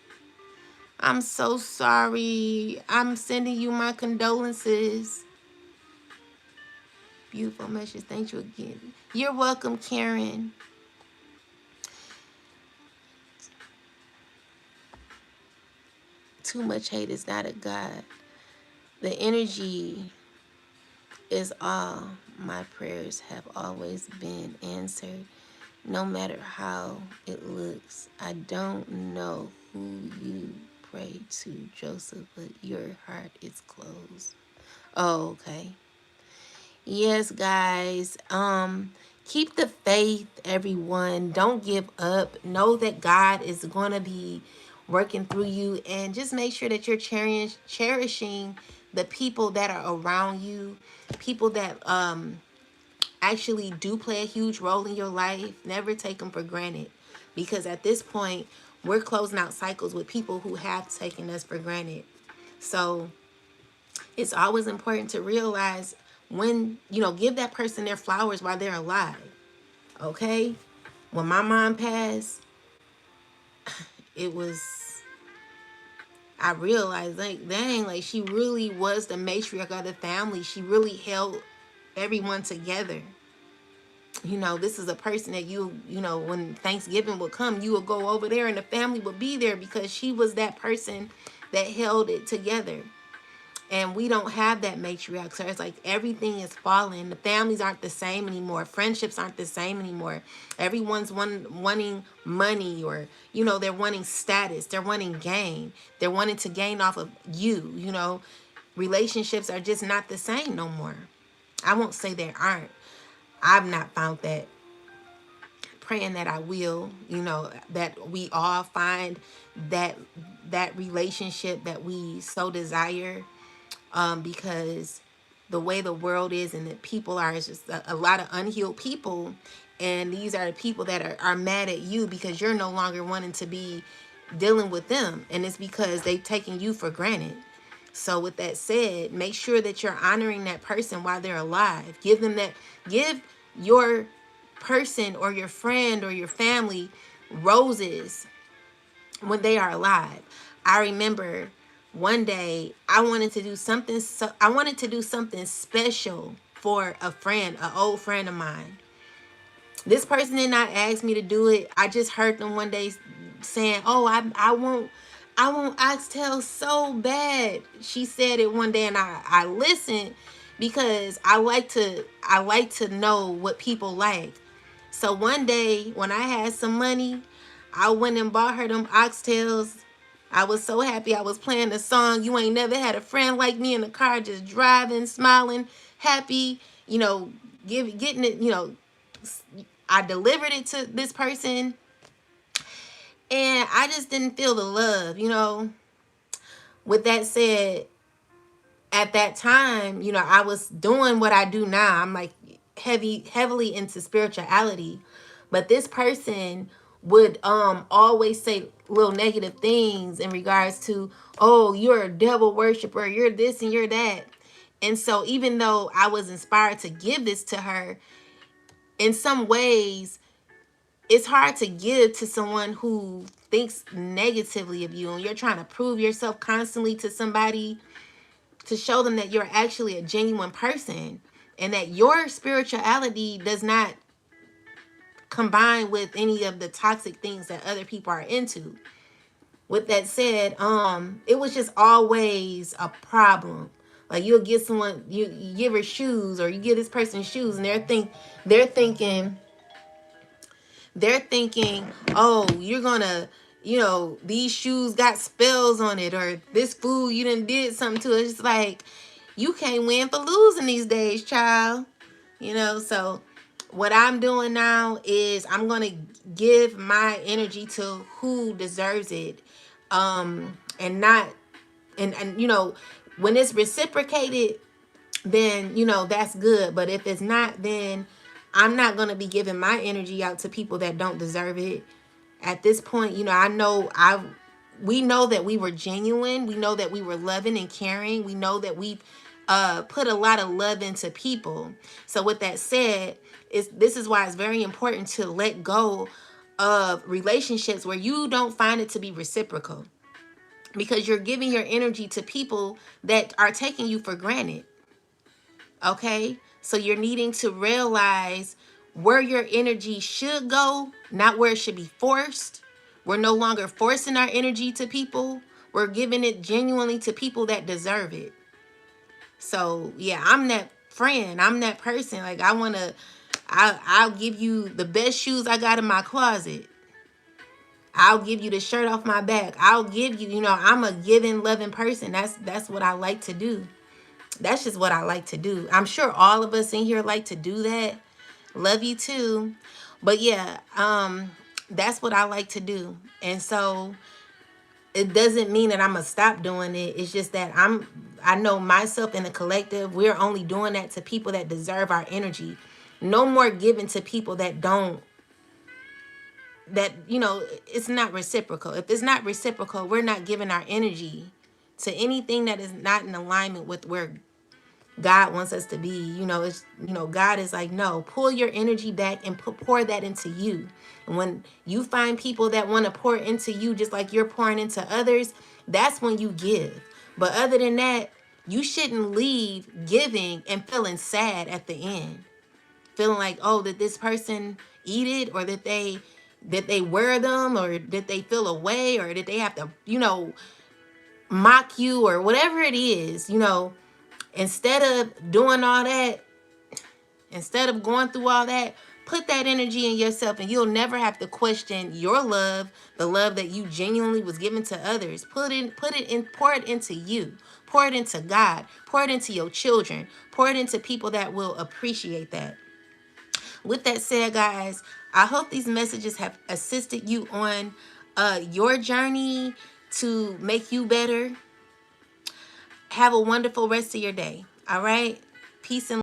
I'm so sorry. I'm sending you my condolences. Beautiful message. Thank you again. You're welcome, Karen. Too much hate is not a God. The energy is all. My prayers have always been answered, no matter how it looks. I don't know who you pray to, Joseph, but your heart is closed. Oh, okay. Yes, guys. Keep the faith, everyone. Don't give up. Know that God is going to be working through you, and just make sure that you're cherishing the people that are around you, people that actually do play a huge role in your life. Never take them for granted, because at this point we're closing out cycles with people who have taken us for granted. So it's always important to realize when, give that person their flowers while they're alive. Okay? When my mom passed, I realized, like, dang, like, she really was the matriarch of the family. She really held everyone together. You know, this is a person that you know, when Thanksgiving would come, you would go over there and the family would be there because she was that person that held it together. And we don't have that matriarch. So it's like everything is falling. The families aren't the same anymore. Friendships aren't the same anymore. Everyone's wanting money, or, you know, they're wanting status. They're wanting gain. They're wanting to gain off of you, you know. Relationships are just not the same no more. I won't say they aren't. I've not found that. Praying that I will, you know, that we all find that relationship that we so desire, because the way the world is and that people are, is just a lot of unhealed people. And these are the people that are mad at you because you're no longer wanting to be dealing with them. And it's because they've taken you for granted. So with that said, make sure that you're honoring that person while they're alive. Give your person or your friend or your family roses when they are alive. I remember one day I wanted to do something, I wanted to do something special for a friend, an old friend of mine. This person did not ask me to do it. I just heard them one day saying, "Oh, I want oxtail so bad." She said it one day, and I listened because I like to know what people like. So one day when I had some money, I went and bought her them oxtails. I was so happy. I was playing the song, "You Ain't Never Had a Friend Like Me," in the car, just driving, smiling, happy, you know, getting it, you know. I delivered it to this person, and I just didn't feel the love, you know. With that said, at that time, you know, I was doing what I do now. I'm like heavily into spirituality. But this person would always say little negative things in regards to, "Oh, you're a devil worshiper, you're this and you're that." And so even though I was inspired to give this to her, in some ways it's hard to give to someone who thinks negatively of you, and you're trying to prove yourself constantly to somebody to show them that you're actually a genuine person and that your spirituality does not combine with any of the toxic things that other people are into. With that said, it was just always a problem. Like, you'll get someone, you give her shoes, or you give this person shoes, and they're thinking they're thinking, "Oh, you're gonna, you know, these shoes got spells on it, or this food, you done did something to it." It's like, you can't win for losing these days, child. You know, so what I'm doing now is I'm gonna give my energy to who deserves it. And not, and you know, when it's reciprocated, then, you know, that's good. But if it's not, then I'm not going to be giving my energy out to people that don't deserve it. At this point, you know, we know that we were genuine. We know that we were loving and caring. We know that we put a lot of love into people. So with that said, this is why it's very important to let go of relationships where you don't find it to be reciprocal, because you're giving your energy to people that are taking you for granted. Okay? So you're needing to realize where your energy should go, not where it should be forced. We're no longer forcing our energy to people. We're giving it genuinely to people that deserve it. So, yeah, I'm that friend. I'm that person. Like, I'll give you the best shoes I got in my closet. I'll give you the shirt off my back. I'll give you, you know, I'm a giving, loving person. That's what I like to do. That's just what I like to do. I'm sure all of us in here like to do that. Love you too. But yeah, that's what I like to do. And so it doesn't mean that I'm gonna stop doing it. It's just that I know myself and the collective, we're only doing that to people that deserve our energy. No more giving to people that don't, that, you know, it's not reciprocal. If it's not reciprocal, we're not giving our energy to anything that is not in alignment with where God wants us to be. You know, it's, you know, God is like, "No, pull your energy back and pour that into you." And when you find people that want to pour into you just like you're pouring into others, that's when you give. But other than that, You shouldn't leave giving and feeling sad at the end. Feeling like, oh, did this person eat it, or that they wear them, or did they feel away, or did they have to, mock you, or whatever it is, instead of doing all that, instead of going through all that, put that energy in yourself, and you'll never have to question your love, the love that you genuinely was given to others. Pour it into you. Pour it into God. Pour it into your children. Pour it into people that will appreciate that. With that said, guys, I hope these messages have assisted you on your journey to make you better. Have a wonderful rest of your day. All right? Peace and